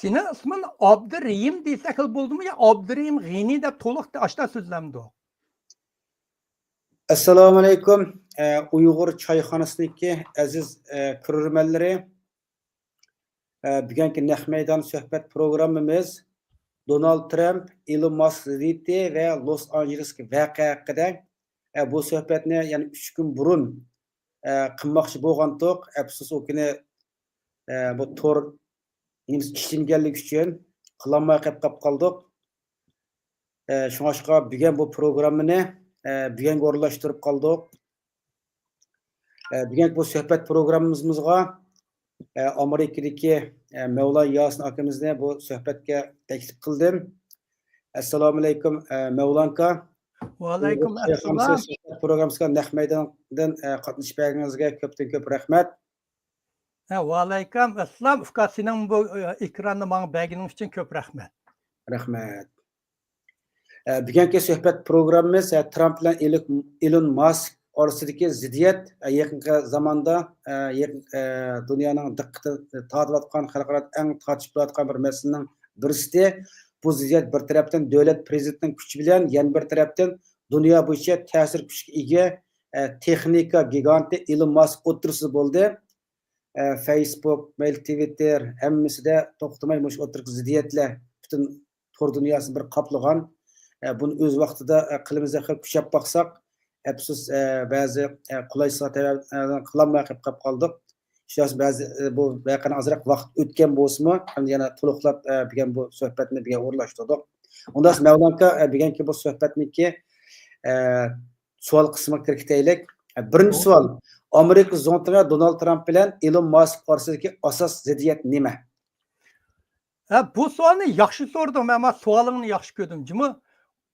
Senin ismin Abdurrahim desek buldu mu ya Abdurrahim G'ni deb to'liq aşta sözlemdi o. Assalomu alaykum. Uyg'ur choyxonasidagi aziz ko'rurmanlari. Bugungi naq maydon suhbat programmamiz Donald Trump, Elon Musk ziddi va Los Anjelesga voqea haqida. Bu suhbatni yani 3 kun burun qilmoqchi bo'lgandik. Afsus o kuni bu tor ishlanganligi uchun qilolmay qolib qoldik. Shunga bugun bu programmani bugun o'rlashtirib qoldik. Bugun bu suhbat programmamizga Amerikadagi Mevla Yasin akamizni bu suhbatga taklif qildim. Assalomu alaykum Mevlanka. Va alaykum assalom. Programmamizga naq maydondan qatnashib berganingizga ko'p rahmat. Va alaykum assalom. Sening bu ekronni menga berganing uchun ko'p rahmat. Rahmat. Bugungi suhbat programmamiz Trump bilan Elon Musk orasidagi ziddiyat yaqinqi zamonda dunyoning diqqatini tortayotgan xalqaro eng tortishib turadigan bir masalaning birisi. Bu ziddiyat bir tarafdan davlat prezidentining kuchi bilan, yana bir tarafdan dunyo bo'yicha ta'sir kuchiga ega texnika giganti Elon Musk o'tirsisi bo'ldi. Facebook, Twitter hammasida to'xtamay mush o'tirgan ziddiyatlar butun tor dunyosini bir qoplagan. Buni o'z vaqtida qilimizga kuchab baqsaq, afsus ba'zi qulayliklar qilolmay qolib qoldik. Shuning ba'zi bu yaqin ozroq vaqt o'tgan bo'lsa-mu, yana to'liqlab bugun bu suhbatni bugun o'rlashtirdik. Unda Mavlanka bugungi bu suhbatniki savol qismiga kiritaylik. Birinchi savol: Amerika prezidenti Donald Trump bilan Elon Musk orasidagi asos ziddiyat nima? Bu savolni yaxshi so'radim, men savolingni yaxshi ko'rdim.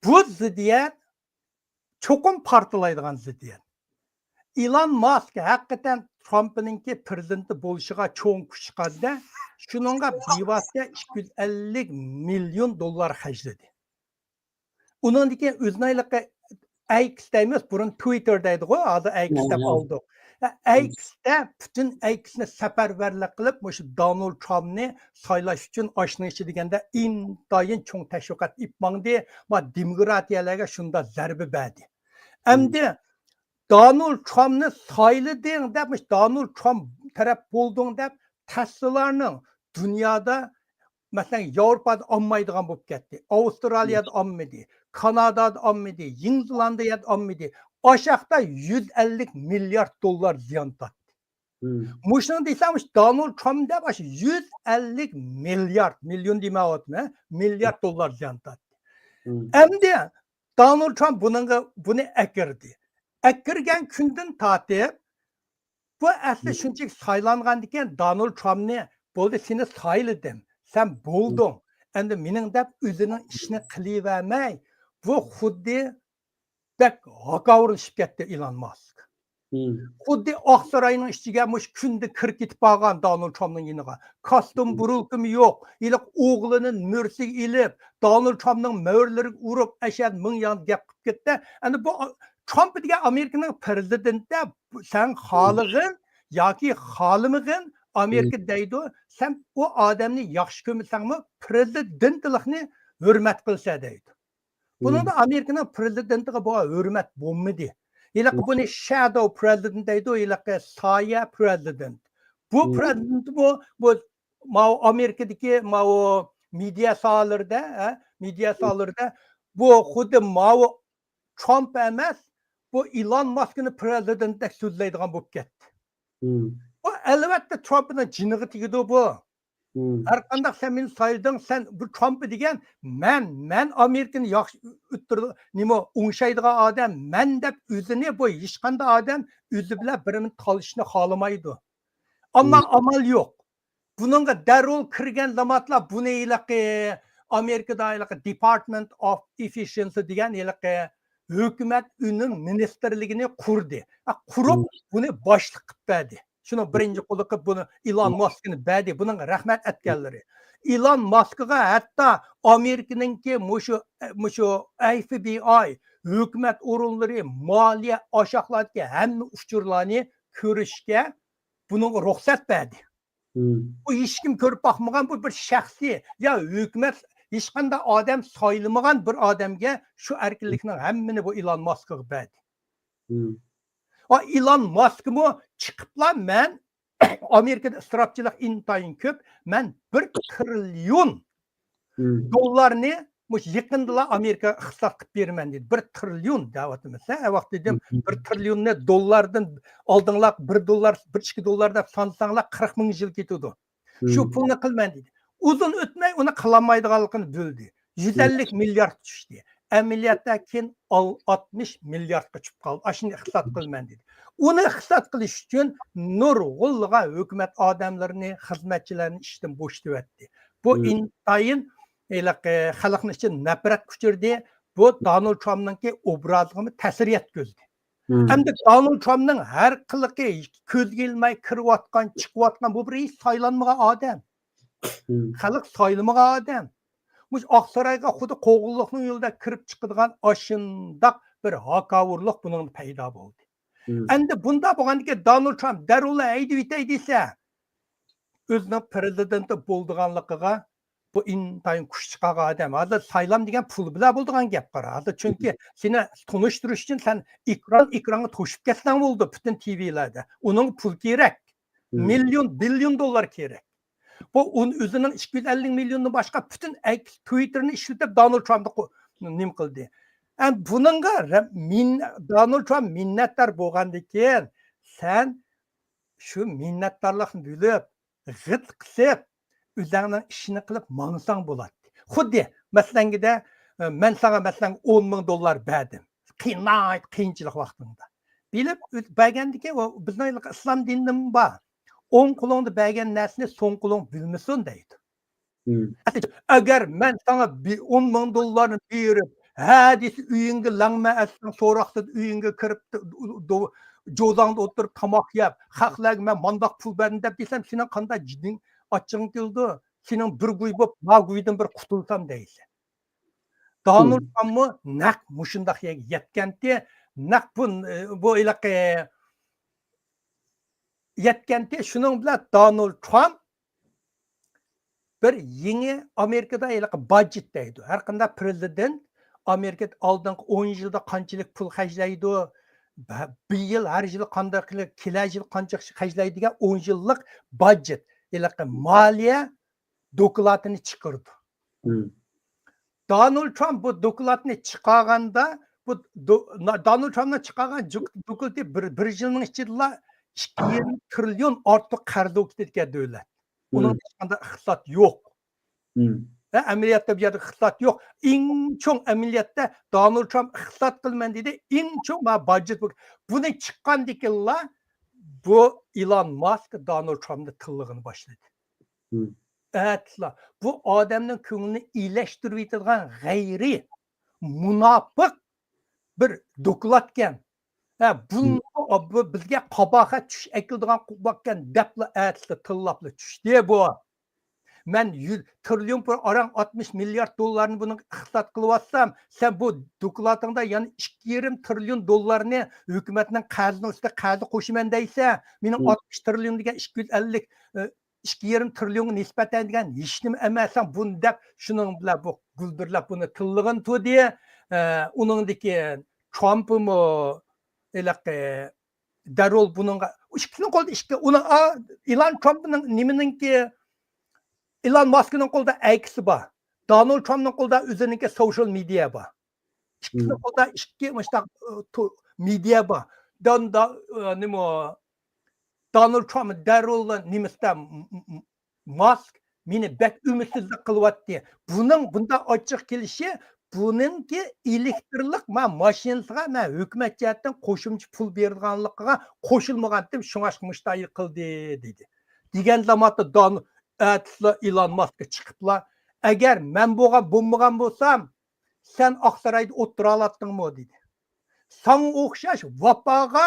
Bu ziddiyat cho'qim portlaydigan ziddiyat. Elon Musk haqiqatan Trump'ninki prezidenti bo'lishiga cho'ng kuch chiqadi. Shuningga bevosita 250 million dollar xarjladi. Uningdagi o'zinayliqi X deymiz, burun Twitter deydi-ku, hozir X deb oldik. X'da bütün X'ni safarbarlik qilib, o'sha Donald Trump'ni saylash uchun oshnishi deganda intayin cho'ng tashviqot ipmangdi va demokratiyalarga shunda zarba berdi. Endi Donald Trump'ni saylading deb, Donald Trump taraf bo'lding deb tasvirlarning dunyoda masalan Yevropada olmaydigan bo'lib ketdi. Avstraliyada olmadi, Kanadada olmadi, Yangi Zelandiyada olmadi. Aşağıda 150 milyar dolar ziyan tattı. Muşunu desem Donald Trump da başı 150 milyon demeyotma, milyar dolar ziyan tattı. Hem de Donald Trump bunu ekirdi. Ekirgen künden tatip bu aslı şunçuk saylangan diken Donald Trump ne? Boldu seni sayladım. Sen buldun. Hem de menin de özünün işini kılıvermey. Bu xuddi bek haqavırışıp ketdi Elon Musk. Xuddi Oqsaroyning ichiga mush kunda kirib ketib qolgan Donald Trumpning yiniga. Kostum burulkimi yo'q. Iliq o'g'lining mursiga ilib, Donald Trumpning mo'rlariga urib, ashad ming yon gap qilib ketdi. Endi bu Trump degan Amerikaning prezidenti sen xolig'in yoki xolimig'in Amerika deydi, sen o odamni yaxshi ko'rsangmi, prezidentlikni hurmat qilsa deydi. Bunun da Amerika'nın prezidentiga bu hürmet bo'lmadi. Iliq buni shadow president deydi, iliq soya president. Bu prezident bu Amerikadagi media sohalarida bu xuddi Trump emas, bu Elon Musk'ni prezidentdek so'zlaydigan bo'lib ketdi. Bu albatta Trump'ning jiniga tegdi bu. Her qanday sen meni saylading, sen bu Trump degan men Amerikani yaxshi o'ttirdi, nima o'ngshaydigan odam, men deb o'zini bu hech qanday odam o'zi bilan birini qolishni xohlamaydi. Ammo amal yo'q. Buningga darrol kirgan zamatlar buni ilaqi Amerikada ilaqi Department of Efficiency degan ilaqi hukumat uning ministerligini qurdi. Qurib buni boshliq qilib berdi. Şunu birinci qo'li qilib buni Elon Musk'ni berdi. Buning rahmat etganlari. Elon Musk'ga hatta Amerikaningki mushu FBI hukumat o'rinlari moliya oshaqlarga hamma uchurlarni ko'rishga buning ruxsat berdi. Bu hiç kim ko'rib bakmagan bu bir şahsiy ya hükümet hech qanday odam soyilmagan bir odamga shu erkinlikning hammini bu Elon Musk'ga berdi. O Elon Musk'mu chiqibla men Amerikada isrofchilik intayin ko'p. Men 1 trilyon dollarni mush yaqindala Amerika iqtisod qilib beraman dedi. 1 trilyon deyapmiz. Ha vaqt dedim 1 trilyonni dollardan oldinglar 1 dollar, 1-2 dollar deb sansanglar 40 ming yil ketadi. Shu pulni qilman dedi. Uzun o'tmay uni qilolmaydiganligini bildi. 150 milliard tushdi. Amaliyotdan keyin 60 milliardga tushib qoldi. Ashuni iqtisod qilman dedi. Uni iqtisod qilish uchun nurg'unlagan hukumat odamlarini, xizmatchilarni ishdan bo'shatdi. Bu intayin xalqning ichiga nafrat kuchirdi. Bu Donald Trump'ningki obraziga ta'sir yetkazdi. Hamda Donald Trump'ning har qiliqi ko'zga ilmay kirayotgan, chiqayotgan bu bir saylanmagan odam. Xalq saylamagan odam. Mush Oqsaroyga xuddi qo'g'illiqning yo'lida kirib chiqadigan ashundoq bir hakavurlik buning paydo bo'ldi. Endi bunda bo'lganki Donald Trump darula haydab yetay desa, o'zining prezidenti bo'lganligiga bu intayin kuch chiqargan odam. Hozir saylam degan pul bilan bo'ladigan gap qara. Hozir chunki seni tanishtirish uchun sen ekranga to'shib ketsang bo'ldi butun TV'larda. Uning pul kerak. Billion dollar kerak. Bu o'zining 250 milliondan boshqa butun Twitter'ni ishlatib Donald Trump'ni nim qildi. Buningga Donald Trump minnatdor bo'lgandan keyin sen shu minnatdorlikni bilib, g'it qilib, o'zingning ishini qilib mansang bo'ladi. Xuddi masalangida men sana masalan 10 ming dollar berdim. Qiyinchilik vaqtida. Bilib bergandan keyin bizning islom dinida bor. 10 qo'lingda bergan narsani so'ng qo'ling bilmasin deydi. Agar men sana 10 ming dollarni berib, desa uyingga langma asdan so'roqda uyingga kirib jo'zangda o'tirib tomoq yeb, xalqlarga men mandaq pul berdim deb desam, sening qanday jidding oching keldi? Sening bir guy bo'lib, ma guydan bir qutulsam deysan. Donald Trump'mu naq mushundaq yetgandi, naq bu ilaqa yetgandi shuning bilan Donald Trump bir yangi Amerikada budjet deydi. Har qanday prezident Amerikada oldingi 10 yilda qanchalik pul xarjlaydi, bir yil har yil qanday qilib, kelajak yil qancha xarjlaydigan 10 yillik budjet, moliya dokladini chiqardi. Donald Trump bu dokladni chiqarganda, bu Donald Trumpning chiqargan dokladi bir yilning ichida 2 trilyon ortiq qarz o'tgan davlat. Uning hech qanday iqtisod yo'q. Amaliyotda bu yerda iqtisod yo'q. Eng cho'ng amaliyotda Donald Trump iqtisod qilman dedi. Eng cho'ng budjet bu. Buni chiqqandikilar bu Elon Musk Donald Trump'ni tilligini boshladi. Bu odamning ko'nglini iyileştirib yetadigan g'ayri munofiq bir dokladgan. Bu bizga qabohat tush ekildigan qubakkan depla atli tillapli tushdi bu. Men 100 trilyon arang 60 milliard dollarni buni iqtisod qilyapsam, sen bu dokladingda yana 2,5 trilyon dollarni hukumatning qarzining ustiga qarzi qo'shiman deysa, mening 60 trilyon degan 250 2,5 trilyon nisbatan degan hech nima emas. Buni deb shuning bilan bu guldirlab buni tillig'in to'di. Uningdagi Trump'mu darol buningga ikkisini qo'lda ishga uni Elon Trump'ning nimaninki Elon Musk'ning qo'lida X bor. Donald Trump'ning qo'lida o'ziniki social media bor. Ikkisini qo'lida ikki mustaq media bor. Donald Trump darol nimasda Musk meni bak umidsizlik qilyapti. Buning bunda ochiq kelishi buningki elektrlik mashinasiga hukumat jihatdan qo'shimcha pul berganligiga qo'shilmagan deb shunga mushtoy qildi dedi. Degan zamonda Elon Musk chiqiblar, agar men bo'lmagan bo'lsam, sen Oqsaroyda o'tira oladingmi dedi. Sana o'xshash vafoga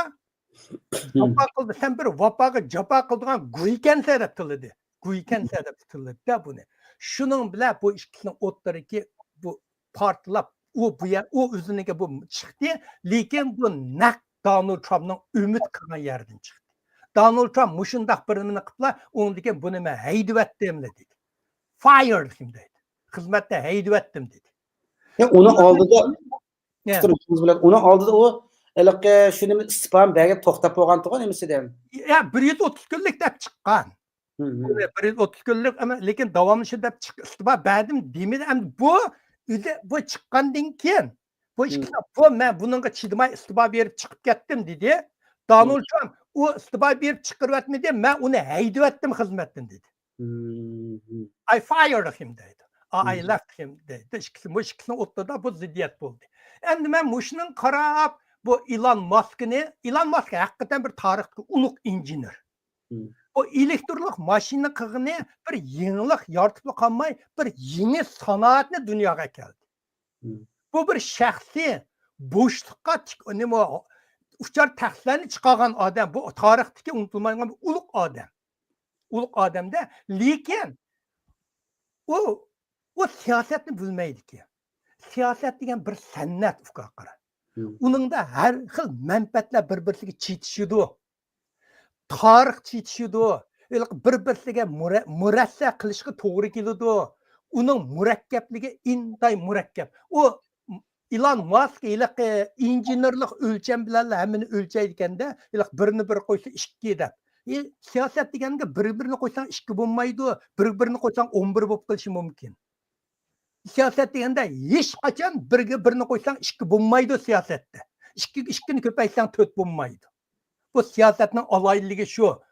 jafo qildi. Sen bir vafoga jafo qildigan guykansa deb tiladi. Guykansa deb tiladi buni. Shuning bilan bu ikkisining o'ttiriki bu portlab u o'ziniga bu chiqdi, lekin bu naq Donald Trump'ning umid qilgan yerdan chiqdi. Donald Trump muşundaq birini qıpla, onu deken bunu mən heydüvətdim dedi. Fired him dedi. Xizmətdə heydüvətdim dedi. Onu aldıda Ya, onu aldıda o əlaqə şunu istifa bəgə toxtab qoğan toğan emisidən. ya 130 günlük dep çıqqan. Hı. 130 günlük ama lekin davamlı dep çık istifa bədim demedi. Hem bu çıqqandan keyin bu iş bu mən bununla çidimay istifa berip çıkıp kettim dedi. Donald Trump o istifa berip çıkırıp etmedi. Mən onu heydüvətdim xizmətdən dedi. I fired him dedi. I left him dedi. Bu ikisini ortada bu ziddiyet oldu. Endi mən muşunun qarab bu Elon Musk hakikaten bir tarixte uluk injiner. O elektrikli maşina qığını bir yenilik yaratıp qalmay bir yeni sanatını dünyaya geldi. Bu bir şəxsi boşluqqa uçar təxtlərini çıxarğan adam. Bu tarixdeki unutulmayan bir uluk adam. Uluk adam da lekin o siyasetini bilmeydi ki. Siyaset degen bir sənət uqaqara. Onun da her xil mənfəətlər bir-birisiga çetişidi. Tarix çetişidi. Bir-birisiga murassa qilishga to'g'ri keladi. Uning murakkabligi intay murakkab. O Elon Musk injenerlik o'lcham bilan hammani o'lchaydi ekanda, birini bir qo'ysa 2 deb. Siyaset deganga bir-birini qo'ysang 2 bo'lmaydi, bir-birini qo'ysang 11 bo'lib qolishi mumkin. Siyaset deganda hech qachon birini qo'ysang 2 bo'lmaydi siyosatda. 2ni ko'paytsang 4 bo'lmaydi. Bu siyosatning aloyligi shu.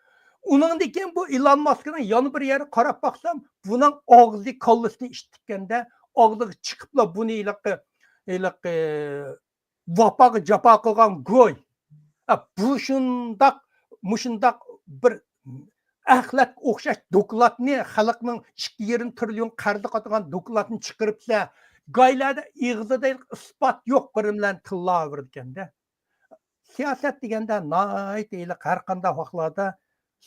Uningdan keyin bu Elon Muskning yana bir yeri qarab baqsam, buning og'zi kollasini eshitganda, og'ziga chiqibla buni vapaga japa qilgan go'y. Bu shundaq bir axlat o'xshash dokladni xalqning 2,5 trillion qarzi qotgan dokladni chiqiribsa, gaylarda ig'zida isbot yo'q bilan tillaverganda. Siyosat deganda har qanday vaqtlarda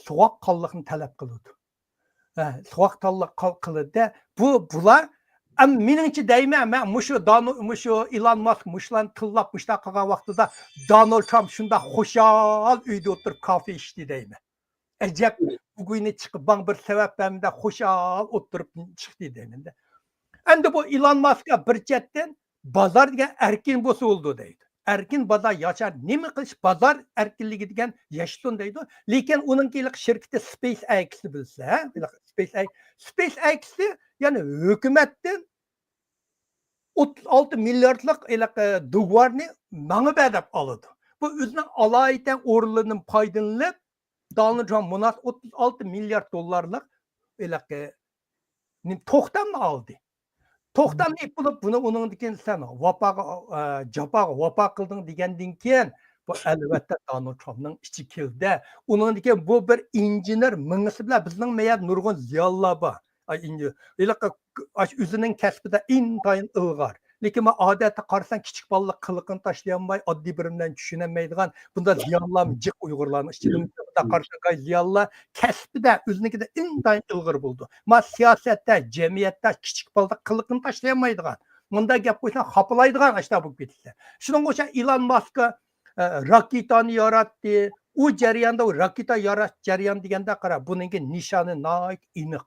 sovuq qonliqni talab qiladi. Sovuq qonliq qiladi. Bular meningcha deyman, men mushu Elon Musk mushlan tillab mushta qilgan vaqtida Donald Trump shunda xo'shal uyda o'tirib kafe ichdi deyman. Acaba bugün çıkıp bana bir sebep ben de xoşal oturup çıktı denildi. Endi bu Elon Musk'a bir chatten bazar degan erkin bo'lsa oldu deydi. Erkin bazar yaşar. Nima qilish bazar erkinligi degan yaşasın deydi. Lekin uningkilik şirketi SpaceX bilsa, SpaceX yani hükümetten 36 milyarlık dolarni mana badab aldı. Bu o'zining alaydan o'rinlardan foydalanib Donald Trump buna 36 milyar dolarlık to'xtamni aldı. To'xtam ne bulup bunu onun diken sen vapa kıldın degandan keyin bu albatta Donald Trump'ның içi keldi. Onun diken bu bir injener mingisi bilan bizning meğer nurg'un ziyonlar bor. O'zining kasbida intayin ilg'or. Lekin men odatda qarasang kichik bolalar qiliqini tashlaolmay, oddiy birimdan tushunolmaydigan bunda ziyonlarmi jiq Uyg'urlarning ichida qarasang ziyonlar kasbida o'zinikida intayin ilg'or bo'ldi. Men siyosatda, jamiyatda kichik bolalar qiliqini tashlaolmaydigan, bunda gap qo'ysang xapalaydigan ashta bo'lib ketdi. Shuning uchun Elon Musk raketani yaratdi. U jarayonda raketa yaratish jarayon deganda qara, buning nishoni aniq.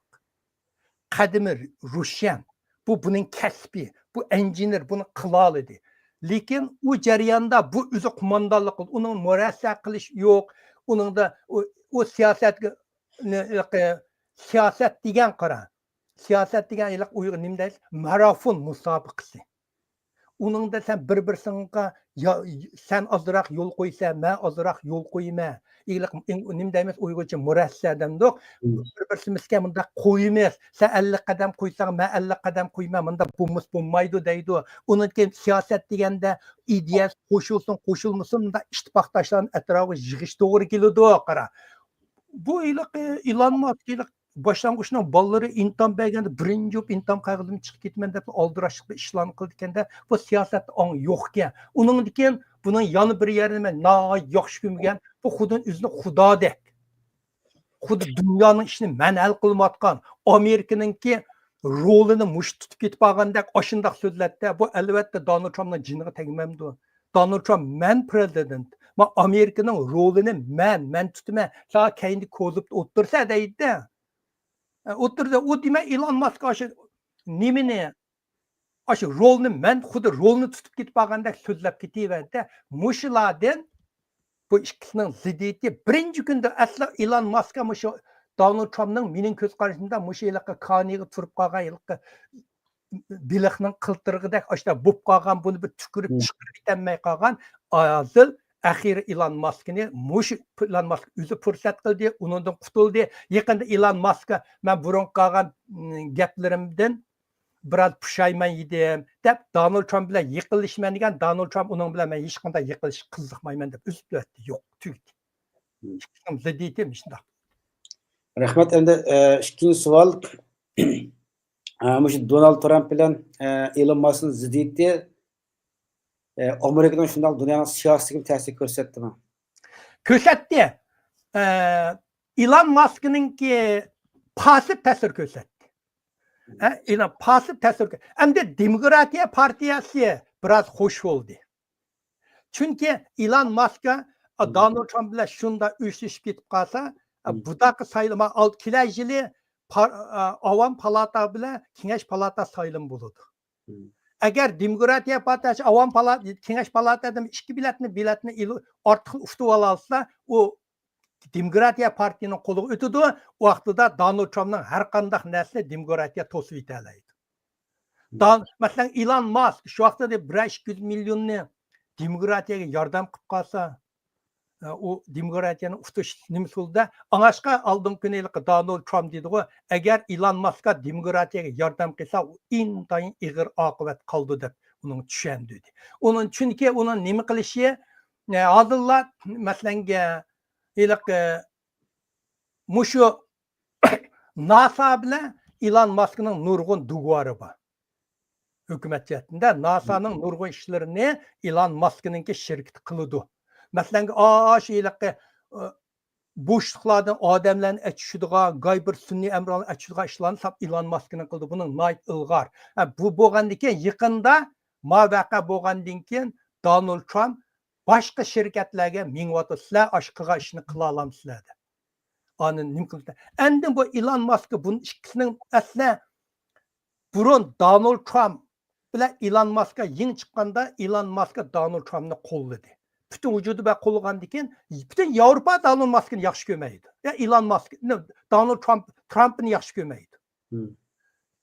Qadimi Rushan. Bu bunun kasbi, bu engineer bunu qilal edi. Lekin u jarayonda bu o'zi qo'mondonlik qildi. Uning murassa qilish yo'q. Uningda o siyosat degan qara. Siyosat degan Uyg'ur nima deydi? Marafon musobaqasi. Uningda sen bir-biringga sen ozroq yo'l qo'ysa, men ozroq yo'l qo'yman. Nima deymiz Uyg'urcha murassa demdik. Bir-birimizga bunda qo'ymaymiz. Sen 50 qadam qo'ysang, men 50 qadam qo'yman. Bunda bo'lmaydi deydi. Undan keyin siyosat deganda ideya qo'shilmasin, bunda ittifoqdoshlarning atrofiga yig'ish to'g'ri keladi, qara. Bu Elon Musk boshlang'uchning bolalari imtihon berganda birinchi imtihon qayg'udan chiqib ketman deb oldirashli ishlarni qildi ekanda, bu siyosat yo'qkan. Undan keyin buning yana bir yerini yaxshi ko'rmagan, bu xuddi o'zini xudodek. Xuddi dunyoning ishini man hal qilmayotgan, Amerikaningki rolini mush tutib ketib qolgandek oshundoq so'zlarda bu albatta Donald Trumpning jiniga tegmamdi. Donald Trump man president, Ma Amerika'nın rolünü men tutma. Sağ kendi kozup otursa deydi. Oturdu. O deme Elon Musk aşı nimini aşı rolünü men xudu rolünü tutup gitip bağanda sözlep getiverdi. Muşulardan bu ikisinin ziddiyeti birinci günde asla Elon Musk'a muşu Donald Trump'ның mening ko'z qarashimda mushu yilqi qoniga turib qolgan yilqi biliqning qiltirig'idek ashta bo'lib qolgan buni bir tukirib chiqirib ketolmay qolgan azil axiri Elon Musk'ni mushu Elon Musk o'zi fursat qildi undan qutuldi yaqinda Elon Musk'a men burun qolgan gaplarimdan biroz pushayman edim deb Donald Trump bilan yiqilishman degan Donald Trump uning bilan men hech qanday yiqilish qiziqmayman deb uzib o'tdi yo'q tugdi ziddiyetim shundoq Rahmat. Endi ikkinchi savol. Mush Donald Trump bilan Elon Musk'ning ziddiyati Amerikaning shundoq dunyoning siyosatiga ta'sir ko'rsatdimi? Ko'rsatdi. Elon Musk'ninki pasif ta'sir ko'rsatdi. Elon pasif ta'sir. Endi Demokratiya partiyasi biroz xush bo'ldi. Chunki Elon Musk'a Donald Trump bilan shunda uyushib ketib qolsa, budaqa saylama kelaj yili Avam palata bilan Kengash palata saylim bo'ladi. Agar Demokratiya partiyasi Avam palata Kengash palatadan ikki biletni ortiq ustib olsa, u Demokratiya partiyaning qo'liga o'tadi. U vaqtida Donald Trumpning har qanday narsa Demokratiya to'sib yetalaydi. Masalan, Elon Musk shu vaqtda 1-200 millionni Demokratiyaga yordam qilib qolsa, o Demokratiyaning ustirish nimasi bo'ldi. Angashqa oldin kuni Donald Trump dedi-ku, agar Elon Musk'a Demokratiyaga yordam qilsa, u intayin ig'ir oqibat qoldi deb uning tushundi. Uning chunki uning nima qilishi hozirlar masalanga mushu NASA bilan Elon Musk'ning nurg'un dug'ori bor. Hukumat jihatida NASA'ning nurg'un ishlarini Elon Musk'ninki shirkat qiladi. Masalan, şeylikki boşluqlardan odamlarni achishadigan, bir sunniy amrlarni achishadigan ishlarni sap Elon Musk'ning qildi. Buning nayt ilg'or. Bu bo'lgandan keyin yaqinda mavaqa bo'lgandan keyin Donald Trump boshqa shirkatlarga ming'oti sizlar ashqiga ishni qila olamsizlar deb. Ani nim qildi. Endi bu Elon Musk buning ikkisining asli burun Donald Trump bilan Elon Musk'a yeng chiqqanda Elon Musk Donald Trumpni qo'lladi. Bütün vücudu ben qo'llagandan keyin bütün Yevropa Donald Musk'ni yaxshi ko'rmaydi. Ya Elon Musk, Donald Trump'ni yaxshi ko'rmaydi.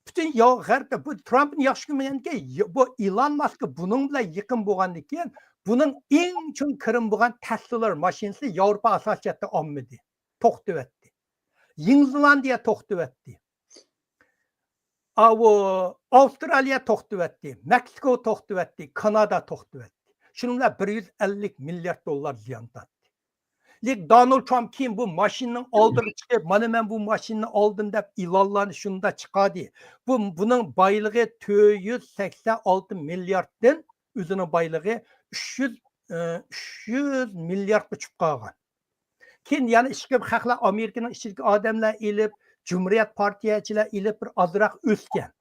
Bütün G'arbda bu Trump'ni yaxshi ko'rmagandan keyin bu Elon Musk buning bilan yaqin bo'lgandan keyin buning eng chong kirim bo'lgan Tesla mashinasi Yevropa asosiyatda olmadi. To'xtab o'tdi. Yangi Zelandiya to'xtab o'tdi. Avstraliya to'xtab o'tdi. Meksiko to'xtab o'tdi. Kanada to'xtab o'tdi. Şununla 150 milyar dolar ziyan tattı. Donald Trump kim bu maşinin aldığını çıkıp, ben bu maşini aldım deyip ilanlarını şunda çıkardı. Bunun baylığı 286 milyardan, üzerinin baylığı 300 milyar çıkıp kalgan. Kim yani işkip hakla Amerika'nın işçilik adamlar ilip, Cumhuriyet Partiyaçılar ilip bir azırak üstken.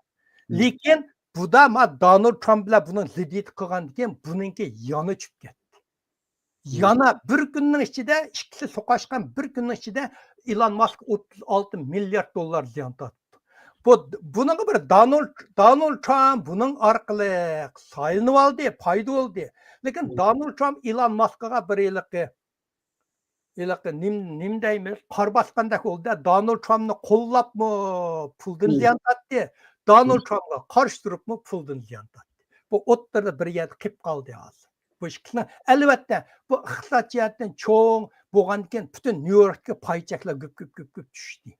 Lekin bu da Donald Trump bilan bunun ziddiyeti qilgandan keyin buningki yoni chiqib ketdi. Yana bir kunning ichida ikkisi so'qashgan bir kunning ichida Elon Musk 36 milyar dollar ziyon tortdi. Buning bir Donald Trump buning orqali saylanib oldi, foyda oldi. Lekin Donald Trump Elon Musk'a bir nim deymiz, qor bosgandek oldi. Donald Trumpni qo'llabmi puldan ziyon tortdi. Donald Trump'a qarşı durup mu puldan ziyan tattı. Bu o'ttirda bir yerda qilib qoldi hozir. Bu ishni albatta bu iqtisod jihatdan cho'ng bo'lgandan keyin butun Nyu-Yorkga paychaklar ko'p tushdi.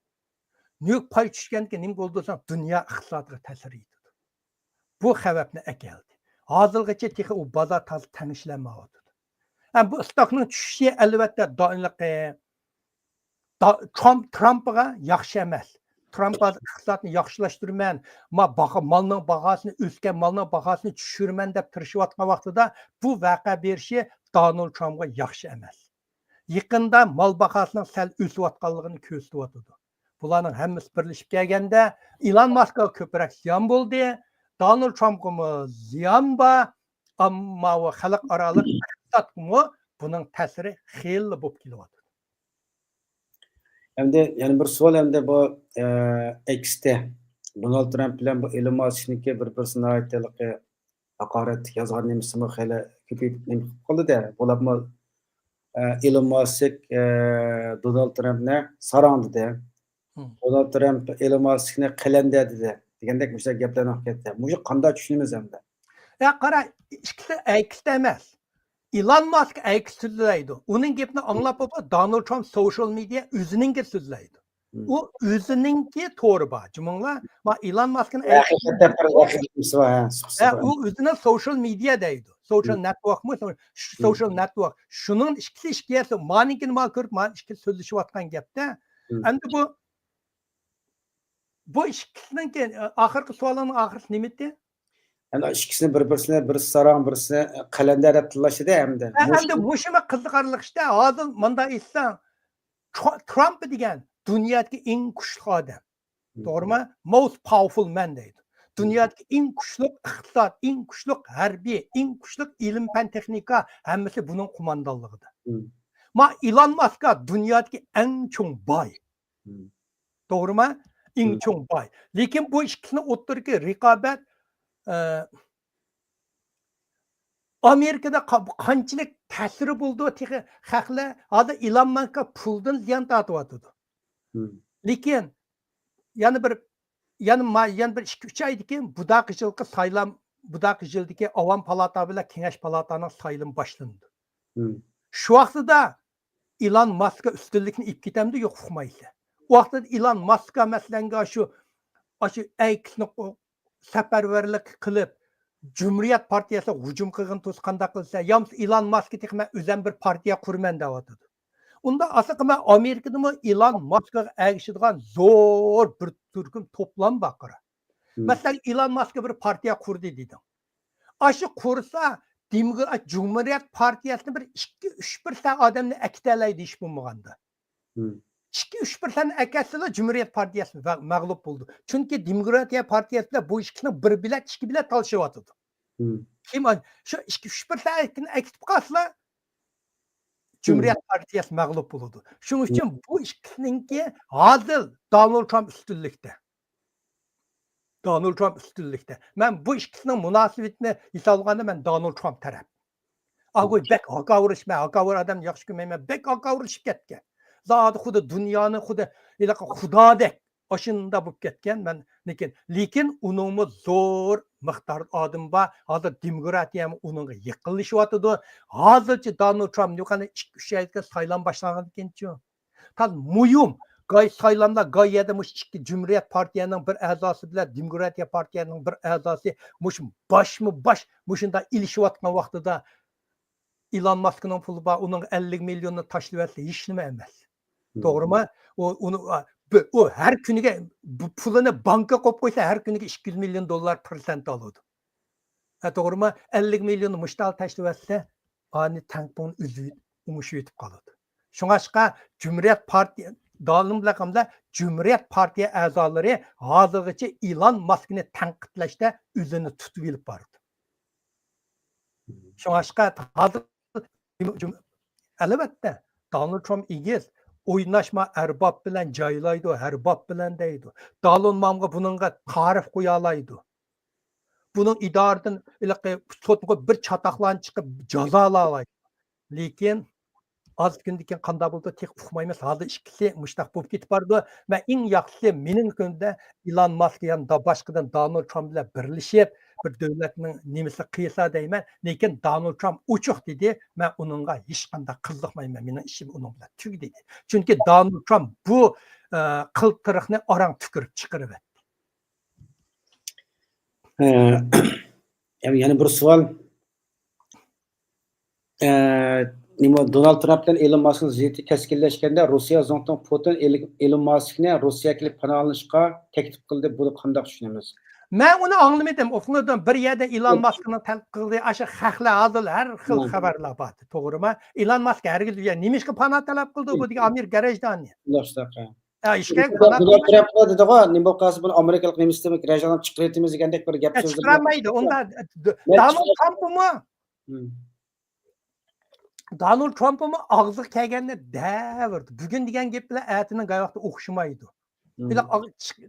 Nyu-York pay tushgandan keyin nima bo'ldi desam, dunyo iqtisodiga ta'sir etdi. Bu xavfni akeldi. Hozirgacha texi u bozor tanishlanmayapti. Bu stokning tushishi albatta Trump'a yaxshi emas. Trump iqtisodni yaxshilashtirman, malning bahosini o'sgan malning bahosini tushirman deb tirishayotgan vaqtida bu voqea berishi Donald Trumpga yaxshi emas. Yaqinda mal bahosining sal o'sayotganligini ko'rsatyapti. Bularning hammasi birlashib kelganda Elon Musk'a ko'proq ziyon bo'ldi, Donald Trumpga ziyon bor, ammo xalqaro iqtisodga bunun ta'siri xeyli bo'lib kelyapti. Endi yana bir savol endi bu X'te Donald Trump bilan bu Elon Musk'niki bir-birisini aytaylik haqoratli yozgan nimasimi xeyli ko'payib qoldi-da. Bo'labmi Elon Musk Donald Trumpni sarangdi-da. Donald Trump Elon Musk'ni qilindi dedi. Degandek mushlar gaplarni ketdi. Mush qanday tushunamiz endi? Ya qara, ikkisi X'te emas. Elon Musk X so'zlaydi. Uning gapini anglab bo'lib, Donald Trump social media o'zininki so'zlaydi. U o'zininki to'g'ri bor. Jumonglar, ma Elon Muskning u o'zining social media deydi. Social networkmi? Social network. Shuning ikkisi ishkiyasi, maninkini mal ko'rib, man ikki so'zlashayotgan gapda. Endi bu ikkisininki oxirgi savolning oxirisi nima edi? Yani ikisini bir-birisine, birisi sarang, birisi qalanda deb tilashdi hamda. Endi mushima qiziqarli ishda hozir menda aytsam, Trump degan dunyodagi eng kuchli odam. To'g'rimi? Most powerful man deydi. Dunyodagi eng kuchli iqtisod, eng kuchli harbiy, eng kuchli ilm fan texnika hammasi buning qo'mondonligida. Ma Elon Musk dunyodagi eng cho'ng boy. To'g'rimi? Eng cho'ng boy. Lekin bu ikkisini o'rtasidagi raqobat Amerikada qanchalik ta'siri bo'ldi texi haqlar hozir Elon Musk puldan ziyon tortyapti. Lekin yana bir 2-3 oydan keyin budaq yildagi Avam palata bilan Kengash palataning saylim boshlandi. Shu vaqtida Elon Musk ustunlikni ip ketamdi yo'q uqmaydi. U vaqtda Elon Musk masalan shu X'ni safarbarlik qilib Cumhuriyet Partiyasi hücum qilgan to'sqanda qilsa, yams Elon Musk texma o'zim bir partiya qurman deyapti. Unda asliqma Amerikadami Elon Muskga ergishadigan zo'r bir turkum to'plam baqira. Masalan, Elon Musk bir partiya qurdi dedi. Aşı qursa, Cumhuriyet Partiyasini bir 2-3% odamni aktalaydi ish bo'lmaganda. 2-3% akasida Cumhuriyet Partiyasi mag'lub bo'ldi. Chunki Demokratiya Partiyasida bu ishni bir bilet, ikki bilet talashyapti. Kim shu 2-3% akitib qolsa, Cumhuriyet Partiyasi mag'lub bo'ladi. Shuning uchun bu ishninki hozir Donald Trump ustunlikda. Donald Trump ustunlikda. Men bu ishning munosabatini hisoblaganda men Donald Trump taraf. Agoy bek haqavurishma, haqavur odam yaxshi ko'rmayman, bek haqavurishib ketgan. Zodi xuddi dunyoni xuddi xudodek oshunda bo'lib ketgan men lekin uningmi zo'r miqdor odam bor. Hozir demokratiya ham uningga yiqilishyapti. Hozircha Donald Trump yo'qani 2-3 oyga saylan boshlagan ekanchi. Tal muhim Gay saylamda gayada mush ikki Cumhuriyet Partiyaning bir a'zosi bilan Demokratiya Partiyaning bir a'zosi mush bosh mushunda ilishyotgan vaqtida Elon Muskning puli bor, uning 50 millionni tashlab hech nima emas. To'g'rimi? U har kuniga pulini bankka qo'yib qo'ysa, har kuniga 200 million dollar persent oladi. To'g'rimi? 50 millionni mushtal tashlab ani tankpon umush yetib qoladi. Shunga Cumhuriyet Partiya Donald Trump'da Cumhuriyet Partiya a'zolari hozirgacha Elon Muskni tanqidlashda o'zini tutib olib bordi. Shunga hozir albatta Donald Trump egiz o'ynashma arbob bilan joylaydi, arbob bilan deydi. Donald Trumpga buningga ta'rif qo'ya oladi. Buning idoradan sotga bir chatoqlarni chiqib jazolaydi. Lekin az kundan keyin qanday bo'ldi tek uqmaymiz. Hozir ikkisi mushtaq bo'lib ketib bordi va eng yaxshisi mening ko'nglimda Elon Musk yanında boshqadan Donald Trump bilan birlashib bir davlatning nimasi qilsa deyman. Lekin Donald Trump uchuq dedi, men uningga hech qanday qiziqmayman. Mening ishim uning bilan tugdi dedi. Chunki Donald Trump bu qiltiriqni orang tukirib chiqarib etdi. Yana bir savol. Donald Trump bilan Elon Muskning ziddi keskinlashganda Rossiya Zonton Putin Elon Muskni Rossiyaga kelib panohlashga taklif qildi. Buni qanday tushunamiz? Men uni anglamadim. O'qildim bir yerda Elon Muskning talab qildi. Asha xalqlar hozir har xil xabarlar bor. To'g'rimi? Elon Musk hargiz nimishga panoh talab qildi bu degan Amir garajdonni. Yoshdaqa. ishga Donald Trump dedi-ku, nima qilsa buni Amerikalik nemisdan grajdan chiqaritimiz degandek bir gap so'zlar. Chiqarmaydi. Unda Donald Trumpmi? Donald Trump'ın ağzı kelgende davirdi. Bugün degan gap bilan atinin gayvaqda o'xshamaydi.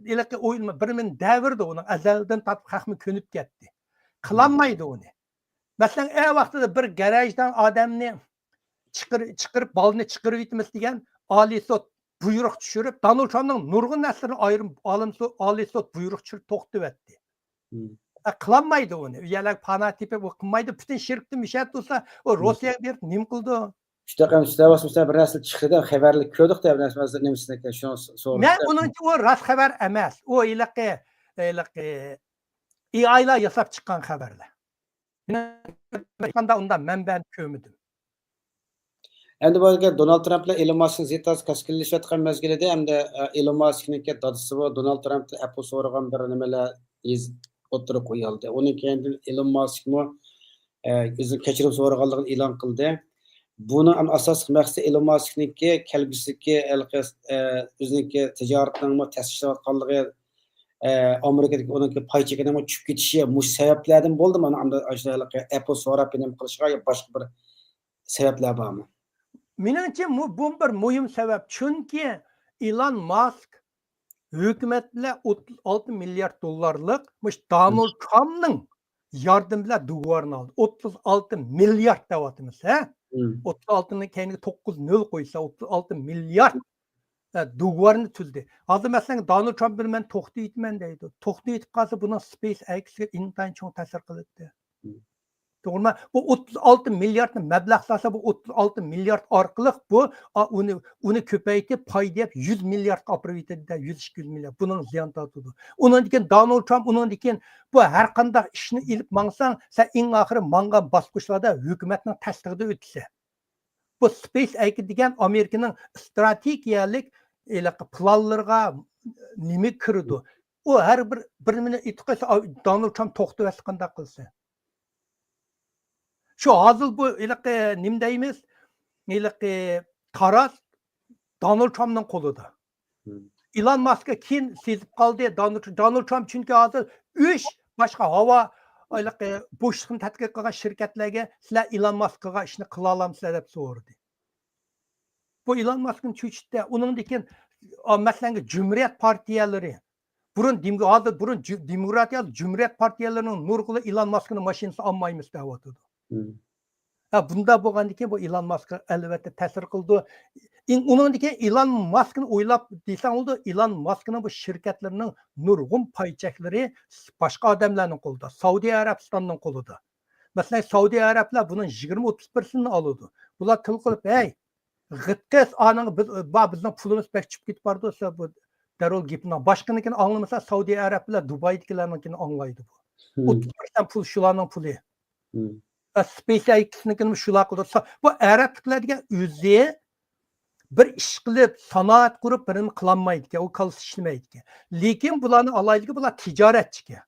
İlaqi o'yinma bir min davirdi uni azaldan tatib haqmi ko'nib ketdi. Qilolmaydi uni. Masalan, vaqtida bir garajdan odamni chiqirib bolni chiqirib yetmas degan Oliy sud buyruq tushirib, Donald Trumpning nurg'un narsalarini ayrim Oliy sud buyruq tushirib to'xtatib etdi. Qilolmaydi uni. Uyalar fanatik o'qimaydi. Butun shirkni mishat bo'lsa, u Rossiyaga berib nim qildi. Shunaqa bir narsa chiqdi, xabarlik ko'rdik-da, bir narsa nimasini shuni so'radi. Men uningcha u rost xabar emas. U ilaqi AI'lar yasab chiqqan xabarlar. Qanda undan manbani ko'midim. Endi bu yerga Donald Trump bilan Elon Muskning ziyatasi kaskinlashayotgan mezgilida hamda Elon Muskningki dadisi va Donald Trumpni Apple so'ragan bir nimalar o'tirib qo'yildi. Uning keyin Elon Muskmi o'zi kechirim so'raganligini e'lon qildi. Buni ham asosiy maqsadi Elon Muskningki kelgusidagi o'ziniki tijoratning ta'sislayotganligi Amerikadagi uningki pay chekinining tushib ketishi mush sabablardan bo'ldimi? Mana Apple so'rab nima qilishiga yo boshqa bir sabablar bormi? Menimcha bu bir muhim sabab. Chunki Elon Musk hukumat bilan 36 milliard dollarlik Donald Trumpning yardım bilan do'g'orni oldi. 36 milliard deyapmiz, ha? 36 keyingi 9 nol qo'ysa 36 milliard do'g'orni tuzdi. Hozir masalan Donald Trump bilan to'xtayman deydi. To'xtayib qolsa buni SpaceXga intayin cho'ng ta'sir qiladi. To'g'rimi? Bu 36 milliardni mablag' solsa bu 36 milliard orqali bu uni ko'paytirib pay deb 100 milliardga olib yetadi, 100-200 milliard. Buning ziyon tortadi. Undan keyin Donald Trump undan keyin bu har qanday ishni ilib mangsang, sen eng oxiri mangan bosqichlarda hukumatning tasdig'ida o'tsa. Bu SpaceX degan Amerikaning strategiyalik planlarga nima kirdi? U har bir minut itqasa Donald Trump to'xtab qanday qilsa. Şu hazır bu nim deyimiz taraz Donald Trump'ның қолыда. Elon Musk'a keyin sezib qoldi Donald Trump çünkü hazır 3 boshqa havo bo'shliqni tadqiq qilgan shirkatlarga sizlar Elon Musk'a ishni qila olamsizlar deb so'radi. Bu Elon Musk'ning cho'chitda uningdan keyin masalan Cumhuriyet partiyalari burun demokratiya Cumhuriyet partiyalarining nurg'uli Elon Musk'ning mashinasini olmaymiz deyapti. Bunda bo'lgandan keyin bu Elon Musk'a albatta ta'sir qildi. Undan keyin Elon Musk'ni o'ylab desang bo'ldi, Elon Musk'ning bu shirkatlarining nurg'un paychaklari boshqa odamlarning qo'lida, Saudiya Arabistonning qo'lida. Masalan, Saudiya Arablar buning 20-30%ni oladi. Bular til qilib, "Ey, g'itqis aning bizning pulimiz pek chiqib ketib bordi" desa, bu darol gapni boshqanikini anglamasa Saudiya Arablar Dubaydagilarnikini anglaydi bu. 30% pul shularning puli. SpaceX'nikini shular qildi. Bu Arablar degan o'zi bir ish qilib, sanoat qurib birini qilolmaydi ekan, u qalsa ishlamaydi ekan. Lekin bularni alaydigan bular tijoratchi ekan.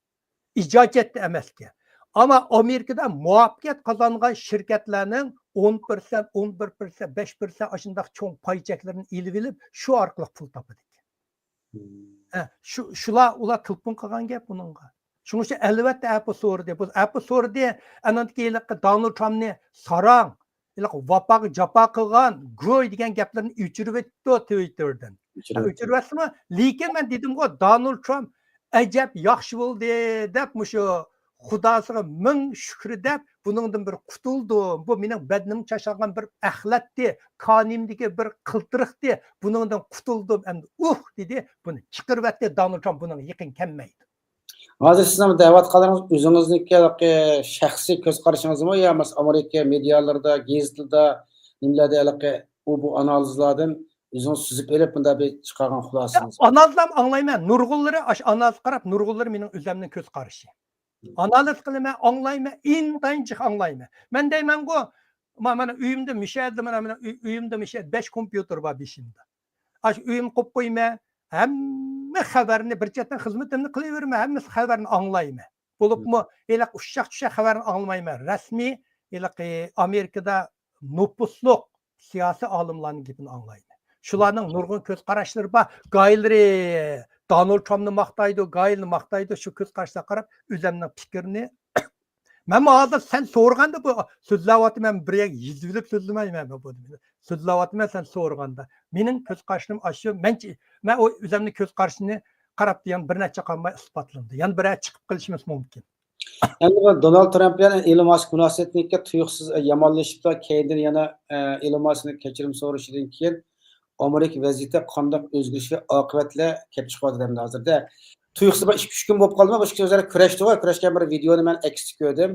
Ijodiyatda emas ekan. Ammo Amerikada muvaffaqiyat qozongan shirkatlarning 10%, 11%, 5% ashundaq cho'ng paychaklarini ilib olib, shu orqali pul topadi ekan. Shular ular tilpin qilgan gap buningga. Shuning uchun albatta Apple so'radi. Bu Apple so'radi, anandagi Donald Trumpni sarang, vapaga japa qilgan, go'y degan gaplarni o'chirib etdi Twitterdan. O'chiribmi? Lekin men dedim-ku, Donald Trump ajab yaxshi bo'ldi deb mushu Xudosiga ming shukr deb buningdan bir qutuldim. Bu mening badnim chashagan bir axlatdi, qonimdagi bir qiltiriqdi. Buningdan qutuldim. Endi dedi, buni chiqirib etdi Donald Trump buning yaqin kelmaydi. Hozir sizning da'vatqalarınız o'zingizniki shaxsiy ko'z qarashingizmi yo Amerika medialarida, gazetlarda, nimalarda bu analizlardan o'zingiz suzib olib bunda bir chiqargan xulosangiz? Analizlar anglayman. Nurg'unlari analiz qarab, nurg'unlari mening o'zimning ko'z qarashi. Analiz qilaman, anglayman, intayin anglayman. Men deyman-ku, mana uyimda mishadi, mana uyimda mishadi 5 kompyuter bor beshimda. Uyim qo'yib qo'yman, hamma xabarni bir chetdan xizmatimni qilaverman, hammasi xabarni anglayman. Bo'libmi, ushaq-tushaq xabarni anglamayman. Rasmiy Amerikada nupusliq siyosiy olimlarning gapini anglayman. Shularning nurg'un ko'z qarashlari bor. Gaylari Donald Trumpni maqtaydi, Gaylni maqtaydi, shu ko'z qarashlarga qarab o'zimning fikrini Men hazır sen so'raganda bu so'zlayapman, bir yuzilib so'zlamayman bu. So'zlayapman sen so'raganda. Mening ko'z qarashim shu, men o o'zimni ko'z qarashini qarab diyen bir necha qolmay isbotlandi. Yani bir chiqib qilishimiz mumkin. Endi bu Donald Trump bilan Elon Musk munosabatniki tuyuqsiz yomonlashibdi. Keyin yana Elon Muskni kechirim so'rashidan keyin Amerika vaziyati qanday o'zgarish va oqibatlar kelib chiqadi endi hozirda. Tuyuqsiz 2-3 kun bo'lib qoldi. Bu ikki o'zlari kurashdi. Kurashgan bir videoni men aks ko'rdim.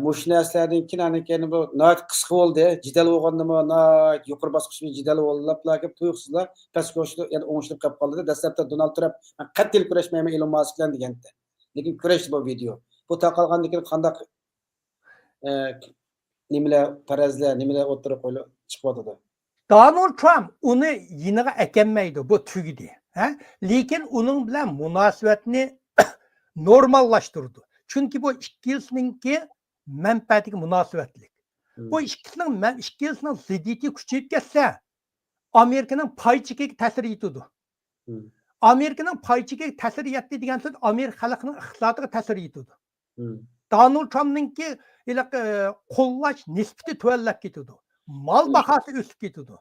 Mush narsalardan keyin bu nayt qisqa bo'ldi. Jidal bo'lgandimi, nayt yuqori bosqichli jidal bo'llablar kelib tuyuqsizlar pastga o'shdi, yana o'ngishib qolib qoldi. Dastlabda Donald Trump men qat'iy kurashmayman Elon Musk bilan degandi. Lekin kurashdi bu video. Bu taqalgandan keyin qanday nimalar farazlar, nimalar o'tirib qo'yilib chiqyotdi. Donald Trump uni yiniga ekenmeydi, bu tugidi. Lekin uning bilan munosabatni normallaştırdı. Çünkü bu ikkisiningki menfaatiga munosabatlik. Bu ikkisining ziddiyati kuchayib ketsa, Amerikaning pay chekiga ta'sir etadi. Amerikaning pay chekiga ta'sir etdi degan so'z Amerika xalqining iqtisodiga ta'sir etadi. Donald Trumpningki qo'llash nisbati tuvanlab ketadi. Mal bahası o'sib ketadi.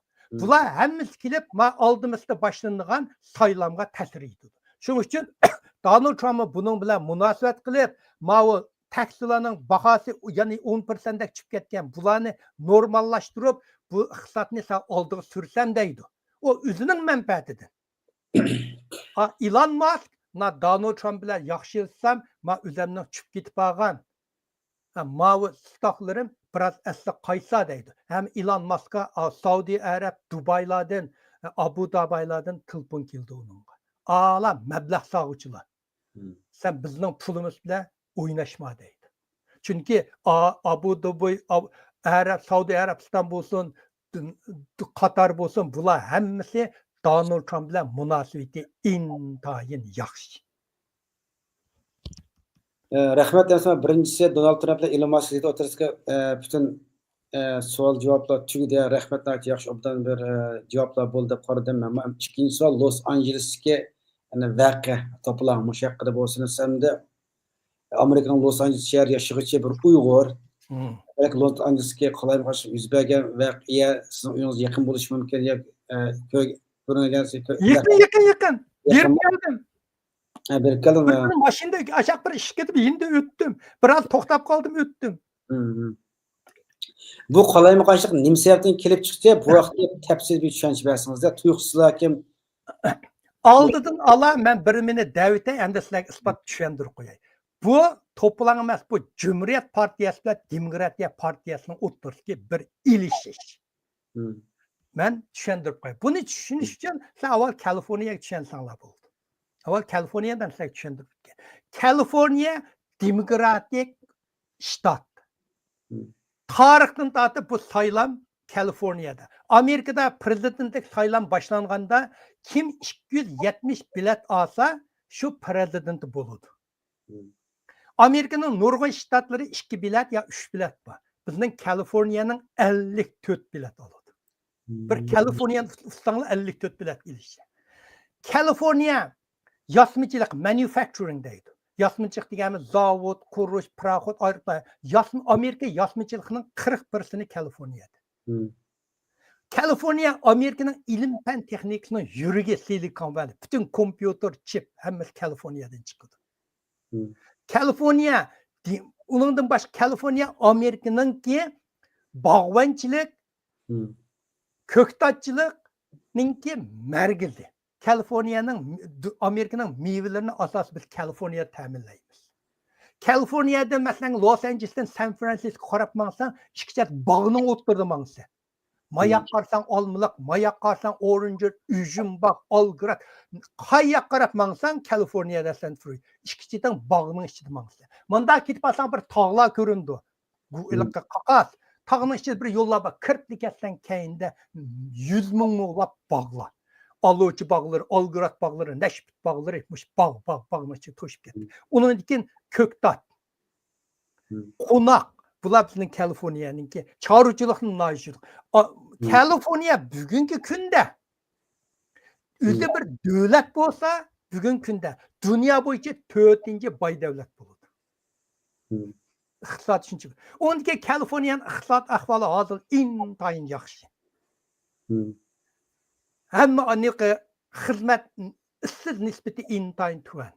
Bular hammasi kelib, oldimizda boshlangan saylamga ta'sir etadi. Shuning uchun Donald Trump buning bilan munosabat qilib, o taksilarning bahası ya'ni 10% dak chiqib ketgan, bularni normallashtirib, bu iqtisodni oldiga sursam deydi. O o'zining manfaatidir. Elon Musk Donald Trump bilan yaxshi yashasam, men o'zimning chiqib ketib qolgan bu stoklarim biraz asli qaysa deydi. Hem Elon Musk'a Saudi Arab, Dubaylardan, Abu Dhabi'lardan telefon keldi onunla. Ala meblag sağıcılar. Sen bizning pulimiz bilan o'ynashma deydi. Çünkü Abu Dhabi, Saudi Arabiston bo'lsin, Qatar bo'lsin, bular hammasi Donald Trump bilan munosabati intayin yaxshi. Rahmat Yansama, birinchisi Donald Trump bilan Elon Musk o'tirishga butun savol javoblar tugadi. Rahmat, yaxshi obdan bir javoblar bo'ldi deb qaradim men. Ikkinchi savol Los Anjelesga voqea topilgan mushaqqada bo'lsin, hamda Amerikaning Los Anjeles shahar yashovchi bir Uyg'ur balki Los Anjelesga qalaymi qarshi yuz bergan voqea sizning uyingiz yaqin bo'lishi mumkin yo ko'ringansiz. Yaqin. Berib keldim. Berib keldim. Bir maşında aşağı bir iş gidip yine öttüm. Biraz to'xtab qoldim, öttüm. Bu qalaymi qarshi nima sababdan kelib chiqdi? Bu vaqtda tafsil bir tushuncha bersangiz-da, tuyuqsizlar kim Aldıdan ala men birimini davete endi sizlarga isbot tushuntirib qo'yay. Bu to'plam emas, bu Cumhuriyet Partiyasi bilan Demokratiya Partiyasining o'rtasidagi bir ilishish. Men tushuntirib qo'yay. Buni tushunish uchun siz avval Kaliforniyaga tushunsanlar bo'ldi. Avval Kaliforniyadan sizlarga tushuntirib o'tgan. Kaliforniya demokratik shtat. Tarixdan tortib bu saylam Kaliforniyada. Amerikada prezidentlik saylam boshlanganda kim 270 bilet olsa shu prezident bo'ladi. Amerikaning nurg'un shtatlari 2 bilet ya 3 bilet bor. Bizning Kaliforniyaning 54 bilet oladi. Bir Kaliforniya ustanglar 54 bilet ilişki. Kaliforniya yasmıchilik manufacturing deydi. Yasmıchilik deganimiz zavod, qurish, parxod, aeroplan. Amerika yasmıchiligining 41'sini Kaliforniyada. Kaliforniya Amerikaning ilm fan texnikasining yuragi Silicon Valley. Bütün kompyuter, chip hammasi Kaliforniyadan chiqadi. Kaliforniya uningdan boshqa Kaliforniya Amerikaningki bog'bonchilik, ko'ktatchilikningki markazi. Kaliforniyaning Amerikaning mevalarini asosi biz Kaliforniyada ta'minlaymiz. Kaliforniyada masalan Los Anjelesdan San Fransisko qarab mangsan, ikkita bog'ning o'tirdi mangsan. Mayak qarsan olmiliq, mayak qarsan orange, üzüm bak, algırat. Qayaq qarab mangsan Kaliforniyada San Fransisko. Ikkitadan bog'ning ichida mangsan. Manda ketib olsang bir tog'lar ko'rindi. Bu iliqqa qaqas. Tog'ning ichida bir yo'llar bor. Kirib ketsan keyinda 100 ming mo'lab bog'lar. Alovchi bog'lari, algırat bog'lari, nashbit bog'lari, mush bog'ning ichida to'shib ketdi. Undan keyin ko'ktat. Qo'noq. Bular bizning Kaliforniyaningki chorvachilikning noyishlik. Kaliforniya bugungi kunda o'zi bir davlat bo'lsa, bugungi kunda dunyo bo'yicha 4-boy davlat bo'ladi. iqtisod tushuncha. Ondan Kaliforniyaning iqtisod ahvoli hozir intayin yaxshi. Hamma aniqi xizmat ishsiz nisbati intayin tuvan.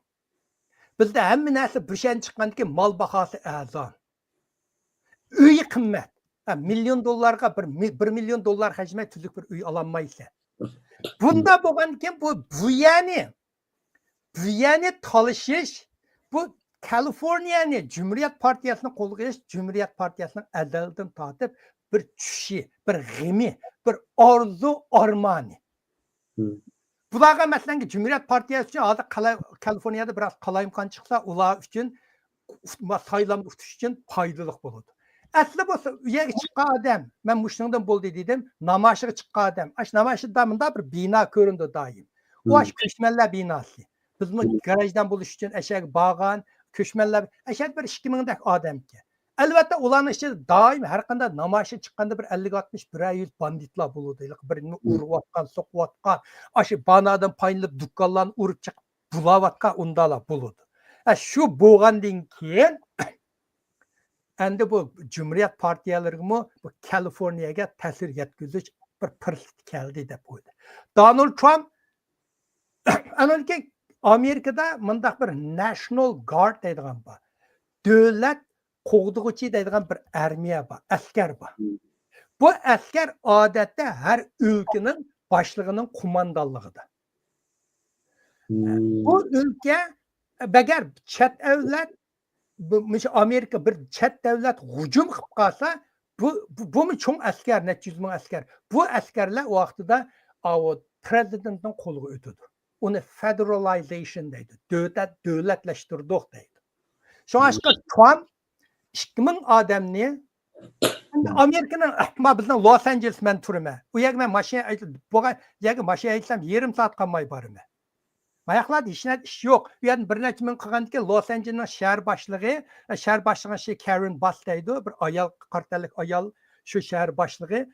Bizda hamma narsa bo'shan chiqqandan keyin mol bahosi arzon. Uy qimmat. Million dollarga bir million dollar hajmi tuzuk bir uy ololmaysan. Bunda bo'lgandan keyin bu yani talashish bu Kaliforniyani Cumhuriyet Partiyasini qo'lga olish, Cumhuriyet Partiyasining azaldan tortib bir tushi, bir g'imi, bir orzu armoni. Bularga masalan Cumhuriyet Partiyasi uchun hozir Kaliforniyada biroz qalayimqon chiqsa, ular uchun saylam o'tish uchun foydali bo'ladi. Asli bo'lsa, uyga chiqqan odam, men mushundan bo'ldi dedim, namoyishga chiqqan odam. Ash namoyishda bunda bir bino ko'rindi doim. U ash ko'chmanlar binosi. Bizmi garajdan bo'lish uchun ashak bog'an, ko'chmanlar, ashak bir 2000 dak odamga. Albatta ularning ichida doim har qanday namoyishga chiqqanda bir 50-60 100 banditlar bo'ladi. Birini urayotgan, so'qiyotgan, ash banadan payinlib dukkanlarni urib chiqib bulayotgan undalar bo'ladi. Shu bo'lgandan keyin endi bu Cumhuriyet partiyalarimi bu Kaliforniyaga ta'sir yetkazish bir fursat keldi deb o'ylaydi. Donald Trump Amerikada mundaq bir National Guard deydigan bor. Davlat qo'g'dug'uchi deydigan bir armiya bor, askar bor. Bu askar odatda har o'lkaning boshlig'ining qo'mondonligida. Bu o'lka agar chet davlat Amerika bir chet davlat hujum qilib qolsa, bu cho'ng askar, necha yuz ming askar. Bu askarlar o vaqtida prezidentning qo'liga o'tadi. Uni federalization deydi. Davlatlashtirdik deydi. Shunga Trump 2000 odamni Amerikaning bizning Los Angeles men turaman. U yerga men mashina aytsam yarim soat qolmay boraman. Mayaqlarda ish yo'q. Bu yerda bir necha ming qilgandan keyin Los Angelesning shahar boshlig'i Karen Bass deydi, bir ayol, qartalik ayol, shu shahar boshlig'i.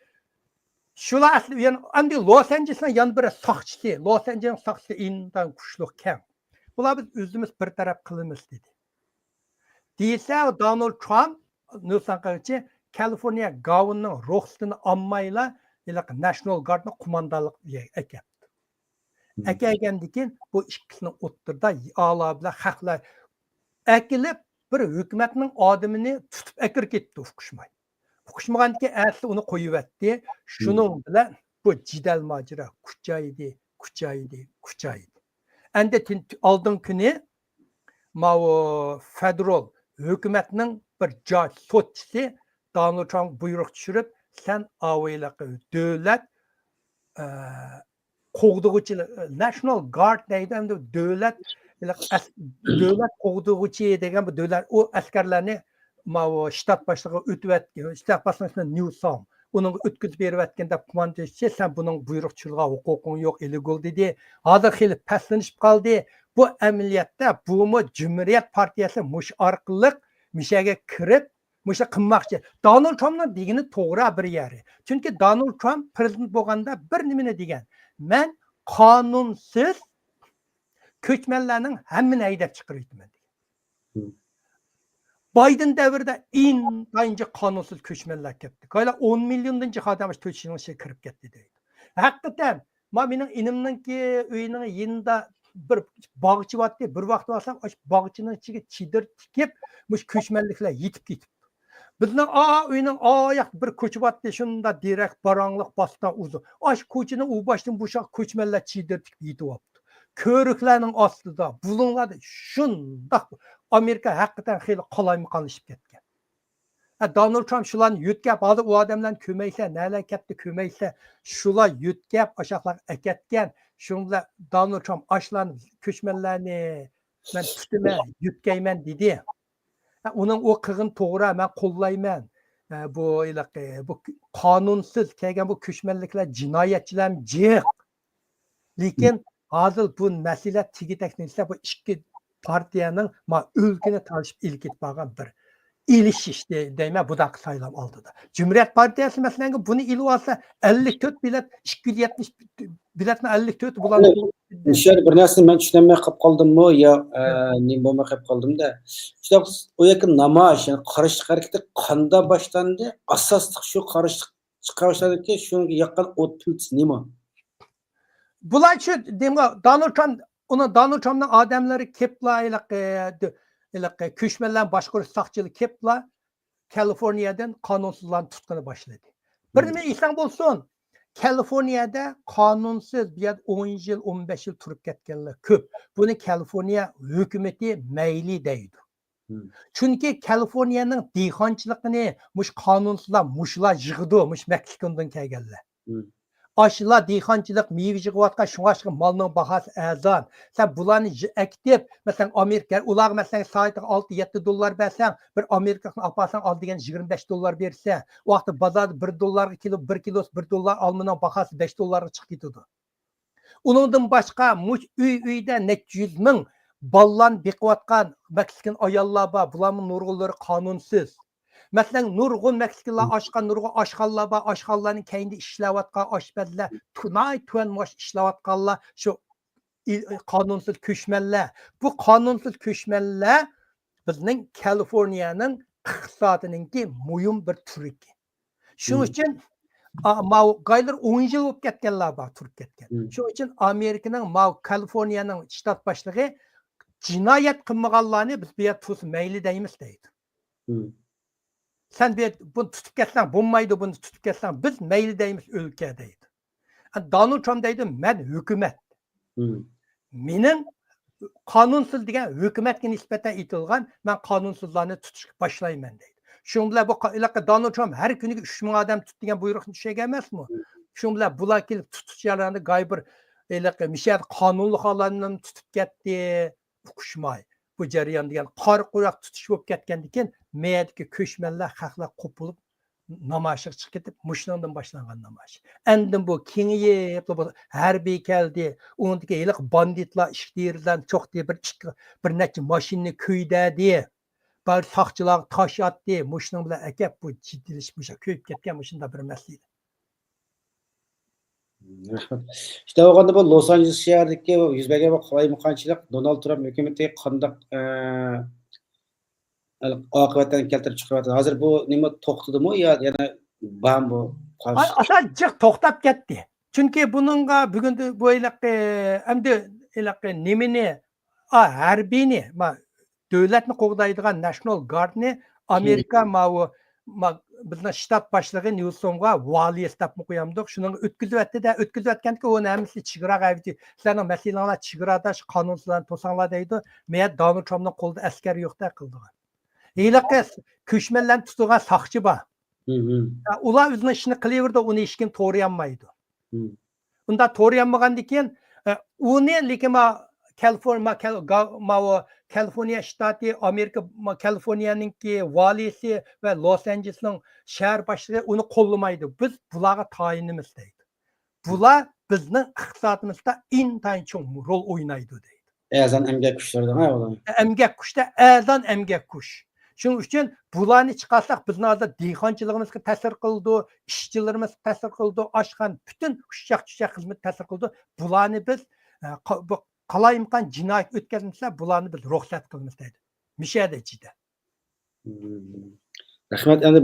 Shular asli endi Los Angelesning yana bir soqchisi, Los Angeles soqchisi indan kuchliq kam. Bular biz o'zimiz bir taraf qilamiz dedi. Deysa Donald Trump nusanqachi Kaliforniya governning ruxsatini olmayla National Guardning qo'mondonligiga ekyapti. Ekandan keyin bu ikkisining o'ttirda a'lo bilan haqlar akilib bir hukumatning odamini tutib akir ketdi o'qishmay. O'qishmagandan keyin asli uni qo'yibdi. Shuning bilan bu jidal mojaro kuchaydi. Endi oldin kuni federal hukumatning bir judge sotchisi Donald Trump buyruq tushirib, sen avayliqi davlat qo'g'dug'uchi National Guard deydi, endi davlat qo'g'dug'uchi degan bu davlat u askarlarni shtat boshlig'i o'tib shtat boshlig'i Newsom uning o'tkazib berayotganda komandanchi sen buning buyruq tushirgan huquqing yo'q illegal dedi. Hozir xil paslanishib qoldi. Bu amaliyotda bu Cumhuriyet Partiyasi mush orqali mishaga kirib Muşa qilmoqchi. Donald Trumpning degani to'g'ri bir yeri. Chunki Donald Trump prezident bo'lganda bir nimani degan. Men qonunsiz ko'chmanlarning hammani haydab chiqarayman degan. Biden davrida intayin qonunsiz ko'chmanlar ketdi. Qayla 10 milliondan odam to'chinishga kirib ketdi deydi. Haqiqatan, mening inimninki uyining yinda bir bog'chi bordi. Bir vaqt olsam, bog'chining ichiga chidir tikib, mush ko'chmanliklar yetib ketdi. Bizning uyning oyoq bir ko'chibatdi shunda direkt barangliq bosdan uzun. Ash ko'chini u boshdan bo'shaq ko'chmanlar chidirtib yetyapti. Ko'riklarning ostida, bulunglarda shundoq Amerika haqiqatan xeyli qalaymaqonlashib ketgan. Donald Trump shularni yutkab, hozir u odamlarni ko'maysa, nalar ketdi ko'maysa, shular yutkab oshaqlar akatgan. Shunda Donald Trump ashlarni ko'chmanlarni men tutaman, yutkayman dedi. Uning o qilgan to'g'ri, men qo'llayman. Bu qonunsiz kelgan bu ko'chmanliklar jinoyatchilar jiq. Lekin hozir bu masala tigitaknisa bu ikki partiyaning o'lkani talishib ilkib qolgan bir İliş deyme bu da sayılam aldı da. Cumhuriyet Partiyası mesela bunu ilip alsa 54 bilet 270 biletni 54 bulan. Nişar bir narsa men tushunmay qolib qoldimmi yo nima bo'lmay qolib qoldimda. İşte o yakın namoyish, yani qarshi harakati qanday boshlandi? Asosli shu qarshi chiqarishlarga shunga yaqin o't piltisi nima? Bular şu Donald Trump Donald Trump'ın adamları kepla ile köşmeler başkuru sakçılı kepla Kaliforniya'dan kanunsuzlan tutkanı başladı. Bir İslam olsun. Kaliforniyada kanunsuz bir 10 yıl 15 yıl turup ketkenler köp. Bunu Kaliforniya hükümeti meyli deydi. Çünkü Kaliforniya'nın dehqonchiligini muş kanunsuzlar muşlar yığdı, muş Meksikondan kelganlar. Aşılar dehqonchilik meyve yig'ayotgan shunga malning bahası arzon. Sen bularni ekib, mesela Amerika, ular mesela saatiga 6-7 dollar bersan, bir Amerikani alpasan al degan 25 dollar bersa, o vaqtda bozorda 1 dollarga kilo, 1 kilosi 1 dollar almaning bahası 5 dollarga chiqib ketadi. Uningdan boshqa mush uyda necha yuz ming ballan beqiyotgan Meksikan ayollar bor. Bularning nurg'unlari qonunsiz. Mesela nurg'un Meksikanlar oshgan nurg'un oshxonalar bor. Oshxonalarning keyinda ishlayotgan oshpazlar, tunay tuan maosh ishlayotganlar shu qonunsiz ko'chmanlar. Bu qonunsiz ko'chmanlar bizning Kaliforniyaning iqtisodininki muhim bir turi. Shuning uchun Gaylar 10 yıl bo'lib ketganlar bor, turib ketgan. Shuning uchun Amerikaning Kaliforniyaning shtat boshlig'i jinoyat qilmaganlarni biz bu yerda tursa mayli deymiz deydi. Sen bunu tutup ketsen, bulmaydı bunu tutup ketsen, biz mayli deymiz ülke deydi. Donald Trump deydi, men hükümet. Mening kanunsuz degan hükümetke nisbeten itilgan, men kanunsuzlarni tutuşga başlayman deydi. Şun bilan bu Donald Trump her kuniga 3 ming odam tut degan buyruqni tushirgan emasmi? Şun bilan bular kelib tutish jarayonida gaybir mishat qonunli hollarni tutib ketdi, uqishmay. Bu jarayon degan qor qo'roq tutish bo'lib ketgandan keyin meyadagi ko'chmanlar xalqlar qo'pilib namoyishga chiqib ketib, mushundan boshlangan namoyish. Endi bu kengayib, harbiy keldi, undagi yiliq banditlar ishtirdan cho'qdi, bir necha mashinani ko'ydadi. Bari saqchilar tosh otdi, mushning bilan akab bu jiddiylashish, ko'yib ketgan mushunda bir masala. İşte o kadar bu Los Angeles şehrideki yüz bergan qalaymuqonchilik Donald Trump hükümeti qandaq oqibatlarni keltirib chiqaryapti. Hozir bu nima to'xtadimi yo yana bam bu? Asajiq to'xtab ketdi. Chunki buningga bugun bu endi nimani harbiyni davlatni qo'g'daydigan National Guardni Amerika bizning shtat boshlig'i Newsomga vali deb qo'yamdik. Shuni o'tkazyapti-da, o'tkazayotganda o'ni hammasi chegaraga aytdi. Sizlarning masalanglar chegarada qonunsizlarni to'sanglar deydi. Men Donald Trumpning qo'lida askar yo'qda qildilar. Hiliqi ko'chmanlarni tutgan saqchi bor. Ular o'zini ishini qilaverdi, uni hech kim to'g'riyanmaydi. Unda to'g'riyanmagandan keyin uni lekin Kaliforniya shtati, Amerika Kaliforniyaningki valisi ve Los Angeles'ning shahar boshlig'i uni qo'llamaydi. Biz bularga tayinimiz deydi. Bular bizning iqtisodimizda intayin cho'ng rol o'ynaydi deydi. Azan emgak kuchlardan ha ular. Emgak kuchda azan emgak kuch. Shuning uchun bularni chiqarsak bizni hozir dehqonchiligimizga ta'sir qildi, ishchilarimiz ta'sir qildi, oshxon butun xushchaq xizmat ta'sir qildi. Bularni biz qalayimqan jinoyat o'tkazmasa, bularni biz ruxsat qilamiz deydi. Mishada ichida. Rahmat, endi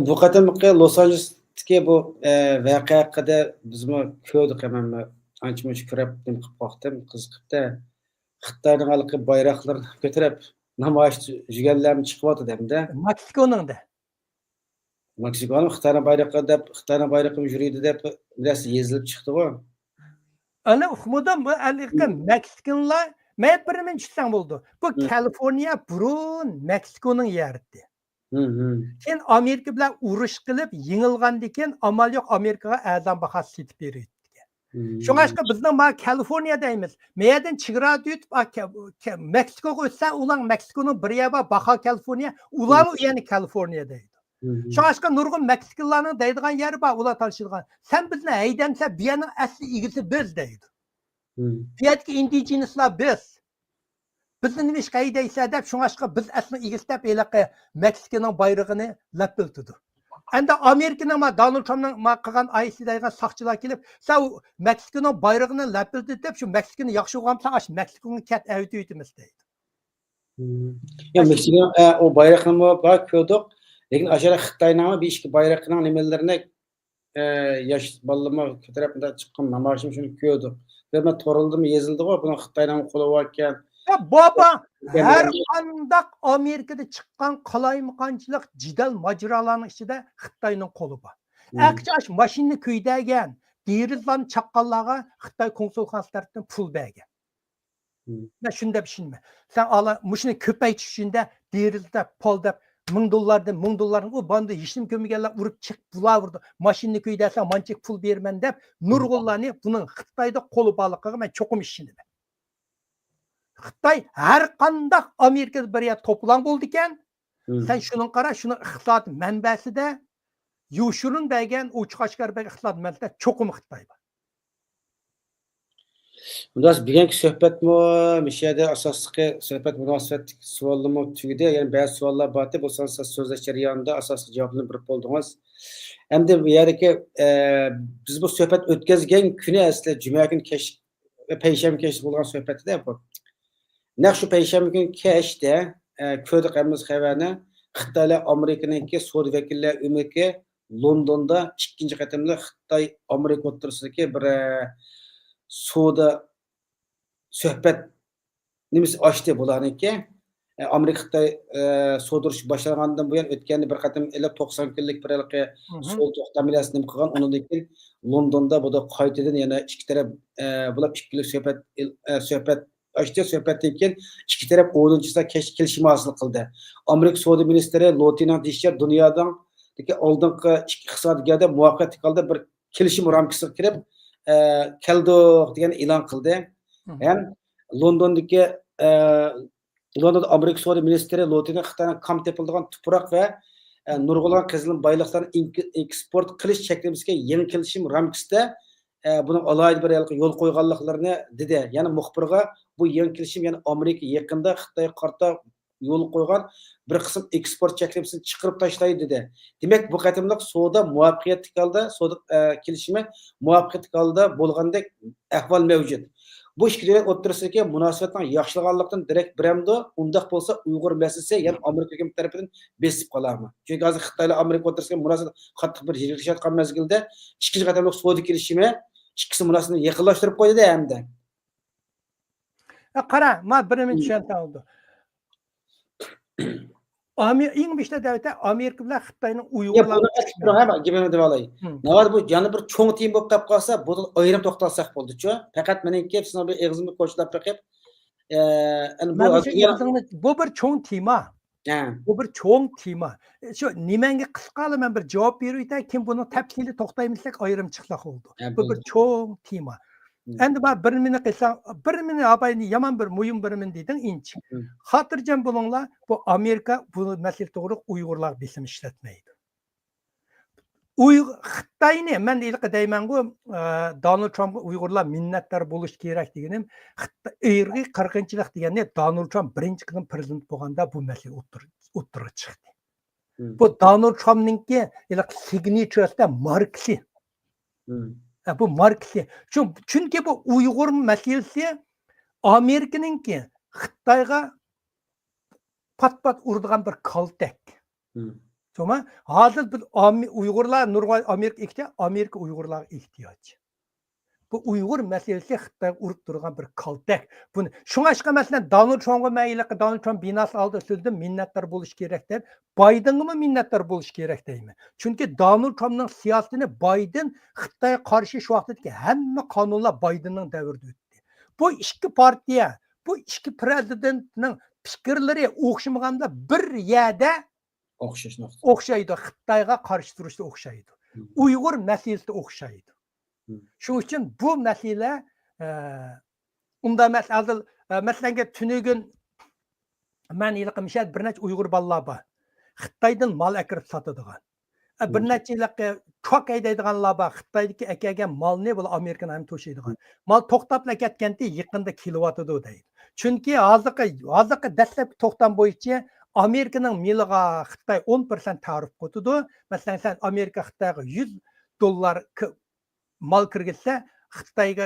bu qatamqi Los Angelesdagi bu voqea haqida bizmi ko'rdik, hamma ancha-muncha ko'rib qilib qo'ydim, qiziqibdi. Xitoyning halqi bayroqlarini ko'tarib namoyish yurganlarni chiqyapti hamda. Meksikoningda. Meksikoning Xitoyning bayrog'i yuriydi deb biraz yezilib chiqdi-ku. Ana uxmudan bu Meksikonlar men birimin tutsang bo'ldi. Bu Kaliforniya burun Meksikoning yeridir. Keyin Amerika bilan urush qilib yengilgandan keyin amal yo'q Amerikaga azam bahas setib berdi. Shunga bizning Kaliforniya deymiz. Meyadan chegara o'tib Meksikoga o'tsa, ular Meksikoning bir yaba baha Kaliforniya, ular yana Kaliforniya deydi. Şaşka nurgun Meksikanlarning deydigan yeri bor, ular talishadigan. Sen bizni haydamsa, bu yerning asli egisi biz deydi. Bu yerdagi indigenuslar biz. bizni nima ish qaydaysa deb shunga biz asli igistab eliqi Meksikaning bayrog'ini lapiltidi. Endi Amerikaning Donald Trumpning qilgan aysidagi saqchilar kelib, "Sen Meksikaning bayrog'ini lapiltidi" deb shu Meksikani yaxshi o'g'amsan, ash Meksikani ket avtuytimiz deydi. Ya Meksika o bayrakını bak koyduk. Lekin aşağı Xitayning bir ikki bayrakning nimelerini yaş ballama tarafında çıkan namoyishim shuni ko'rdik. Ben to'rildim, yezildi o buni Xitayning qo'li bor ekan. Ya baba her qandaq Amerikada chiqqan qalaymaqanchilik jidal majralarning ichida Xitoyning qo'li bor. Aqchash mashinani kuydagan, derizlarni chaqqanlarga Xitoy konsulxonasi tarafidan pul bergan. Ben shunda tushunma. Sen ala mushuni ko'paytirish uchun derizda pul deb $1000 o bandı hech kim ko'maganlar urib chiq bular urdi. Mashinani kuydasa manchik pul berman deb nurg'ullarni buning Xitoyda qo'li borligiga men cho'qim ishonaman. Xitoy har qandaq Amerikada bir yer to'plan bo'ldi ekan, sen shuni qara, shuni iqtisod manbasida yo'shurun bergan, uchiqashkar bergan iqtisod manbasida cho'qim Xitoy bor. Bundan bugungi suhbatmi, mishada asosli suhbat munosabatlik savollarmi tugadi. Ya'ni ba'zi savollar bordi, bu so'zlash jarayonida asosli javobni berib bo'ldingiz. Endi bu yerdagi biz bu suhbat o'tkazgan kuni asli juma kuni kech va payshanba kech bo'lgan suhbatda bu. Naq shu payshanba kuni kechda ko'rdik hammiz xabarni Xitoylar Amerikaniki savdo vakillari umiki Londonda ikkinchi qatimli Xitoy Amerika o'rtasidagi bir savdo suhbat nimasi ochdi bularniki. Amerika Xitoy savdo urushi boshlangandan buyon o'tganda bir qatim 90 kunlik bir savdo to'xtamiyasini qilgan. Undan keyin Londonda bu da qaytadan yana ikki taraf bular ikki kunlik suhbat açtı suhbatdan keyin ikki taraf 10-chisida kelishim hosil qildi. Amerika savdo ministri Lotina Disher dunyodan oldingi ikki iqtisodiyotga muvaffaqiyatli holda bir kelishim ramkasiga kirib keldi degan e'lon qildi. Ham Londondagi Londonda Amerika savdo ministri Lotina Xitoyning kam tepildigan tuproq va nurg'ulon qizilin boyliqlarni eksport qilish cheklamasiga yangi kelishim ramkasida buni alohida bir yo'l qo'yganliklarini dedi. Ya'ni muxbirga bu yangi kelishim yani Amerika yaqinda Xitoyga qarta yo'l qo'ygan bir qism eksport cheklamasini chiqarib tashlaydi dedi. Demak, bu qatimliq savdo muvaffaqiyatli holda savdo kelishimi muvaffaqiyatli holda bo'lgandek ahvol mavjud. Bu ikki davlat o'rtasidagi munosabatning yaxshilanganligidan direkt biramdi. Undaq bo'lsa Uyg'ur masalasi yana Amerika hukumati tomonidan besib qolarmi? Chunki hozir Xitoylar Amerika o'rtasidagi munosabat qattiq bir yig'ilishayotgan mezgilda ikkinchi qatimliq savdo kelishimi ikkisi munosabatni yaqinlashtirib qo'ydi hamda. Qara, men birini tushunta oldi. Eng beshta davlatda Amerika bilan Xitoyning Uyg'urlar Navar bu yana bir cho'ng tiyim bo'lib qolib qolsa, bu ayrim to'xtalsak bo'ldi-chu. Faqat meniki sizning bir eg'zimni qo'shilib qo'yib, bu bir cho'ng tema. Bu bir cho'ng tema. Shu nimanga qisqali men bir javob berayotay, kim buni tafsili to'xtaymisak ayrim chiqsa oldu. Bu bir cho'ng tema. Endi ben bir mini qilsam, bir mini abayni yaman bir muhim bir min dedin inch. Xotirjam bo'linglar, bu Amerika bu masala to'g'ri Uyg'urlar besim ishlatmaydi. Xitoyni men deyman-ku, Donald Trump Uyg'urlar minnatdor bo'lish kerak deganim, irqiy qirg'inchilik degani Donald Trump birinchi qism prezident bo'lganda bu masala o'ttirib chiqdi. Bu Donald Trumpningki signaturesida marksi. Bu marksi. Chunki bu Uyg'ur masalasi Amerikaninki Xitoyga pat-pat urdigan bir kaltak. Tamam. Hozir biz Uyg'urlar nurg'ay Amerika Uyg'urlarga ehtiyoj. Bu Uyg'ur masalasi Xitoyga urib turgan bir kaltak. Buni shunga masalan Donald Trumpga mayliqi Donald Trump binosi oldida so'zda minnatdor bo'lish kerak deb, Baydenga minnatdor bo'lish kerak deyman. Chunki Donald Trumpning siyosatini Bayden Xitoyga qarshi shu vaqtdagi hamma qonunlar Baydenning davrida o'tdi. Bu ikki partiya, bu ikki prezidentning fikrlari o'xshamaganda bir yerda o'xshaydi. Xitoyga qarshi turishda o'xshaydi. Uyg'ur masalasida o'xshaydi. Shuning uchun bu masala unda masalan tunugun men yilqimishad bir necha Uyg'ur bolalar bor. Xitoydan mol akirib sotadigan. Bir necha yilqi çok haydaydiganlar bor. Xitoydagi akagan molni bu Amerikani ham to'shaydigan. Mol to'xtab ketganda yaqinda kelyotidi deydi. Chunki hozirgi dastlabki to'xtam bo'yicha Amerikaning milliga Xitoy 10% tarif qo'ydi. Masalan, sen Amerika Xitoyga $100 mal kirgizsa, Xitoyga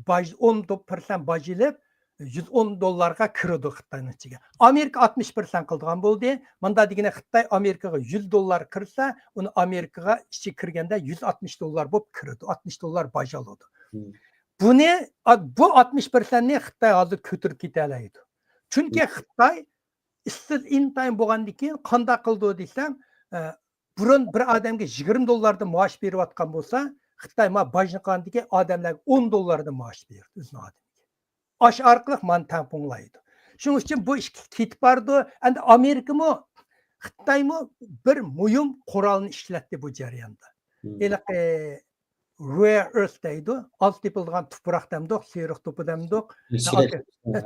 $10% baj ilib, $110 kiradi Xitoyning ichiga. Amerika 60% qildigan bo'ldi. Bunda degani Xitoy Amerikaga $100 kirsa, uni Amerikaga ichi kirganda $160 bo'lib kiradi. $60 baj oladi. Bu 60%ni Xitoy hozir ko'tarib keta oladi. Chunki Xitoy issiz intayin bo'lgandan keyin qanday qildi desam, burun bir odamga $20 maosh berayotgan bo'lsa, Xitoy bajni qandiki odamlarga $10 maosh berdi o'zining odamiga. Aş orqali man tamponglaydi. Shuning uchun bu ish ketib bordi. Endi Amerikami, Xitoymi bir muhim qurolni ishlatdi bu jarayonda. Rare earth deydi. Az tepilgan tuproq demdik, seriq to'pi demdik.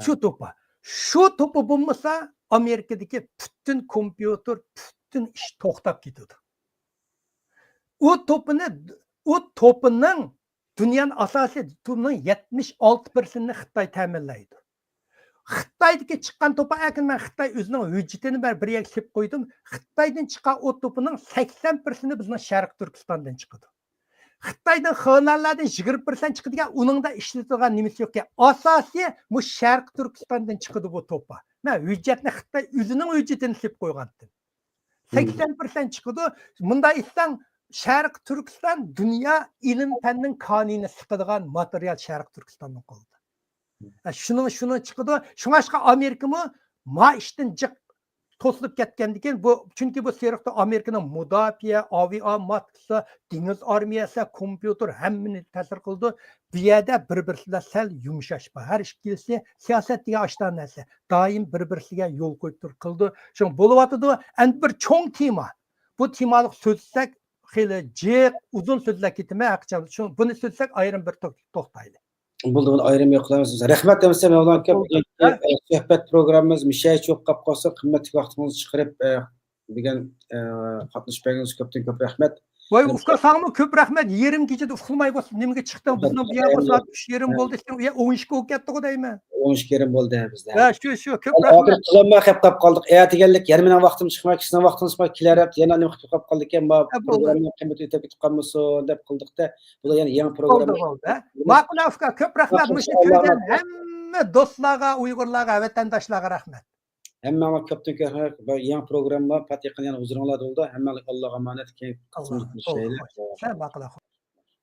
Shu to'pi. Shu to'pi bo'lmasa, Amerikadagi butun kompyuter, butun ish to'xtab ketadi. U to'pining dunyoning asosiy to'pining 76%ni Xitoy ta'minlaydi. Xitoydagi chiqqan to'pi akin men Xitoy o'zining hujjatini bir yerga kelib qo'ydim. Xitoydan chiqqan o to'pining 80%ni bizning Sharq Turkistondan chiqadi. Xitoydan xonanlardan 20% chiqadigan uningda ishlatilgan nimasi yo'q. Asosiy bu Sharq Turkistondan chiqadi bu to'pi. Men hujjatni Xitoy o'zining hujjatini kelib qo'ygandim. 80% chiqadi. Bunda etsang Sharq Turkiston dunyo ilm fanning qonini siqadigan material Sharq Turkistondan qoldi. Shuni chiqadi. Shunga Amerikami ma ishdan jiq to'silib ketgandan keyin bu chunki bu seriqda Amerikaning mudofaa, aviamatisi, dengiz armiyasi, kompyuter hammani ta'sir qildi. Bu yerda bir-birsiga sal yumshash bor. Har ikkisi siyosat degan oshdan narsa. Doim bir-birsiga yo'l qo'yib qildi. Shun bo'lyotdi. Endi bir cho'ng tema. Bu temalik so'zsak xeyli jiq, uzun so'zlar ketmay haqcha. Buni so'zsak ayrim bir to'xtaydi. Bo'ldi, buni ayrim yo'qlaymiz. Rahmat demsa, Mavlon aka, suhbat programmamiz mishay cho'q qolib qolsa, qimmatli vaqtingizni chiqarib degan qatnashganingiz uchun ko'p rahmat. Voy, usta sağmı köp rahmet. Yerim gecede uxlamay bo'lsa, nimaga chiqdim? Bizni bu yerga soat 3 yerim bo'ldi. Sen u yer 12 bo'lib ketdi-ku deyman. 12 yerim bo'ldi bizda. Ha, shu köp rahmet. Hozir qilolmay qolib qoldik. Deganlik, yarmidan vaqtim chiqmay, sizning vaqtingiz chiqmay kelarap, yana nima qilib qolib qoldik ekan, bu programmani qimmat etib ketib qolmasin deb qildik-da. Bu yana yangi program. Ma'qul afka, köp rahmet. Mush ko'rgan hamma do'stlarga, Uyg'urlarga, vatandoshlarga rahmat. Hammaga ko'pdan rahmat. Bu yangi programma Fatiqani yana huzuringlarda bo'ldi. Hammaga Allohga omonat keyin qismat qilishaylik. Sen ma'qul.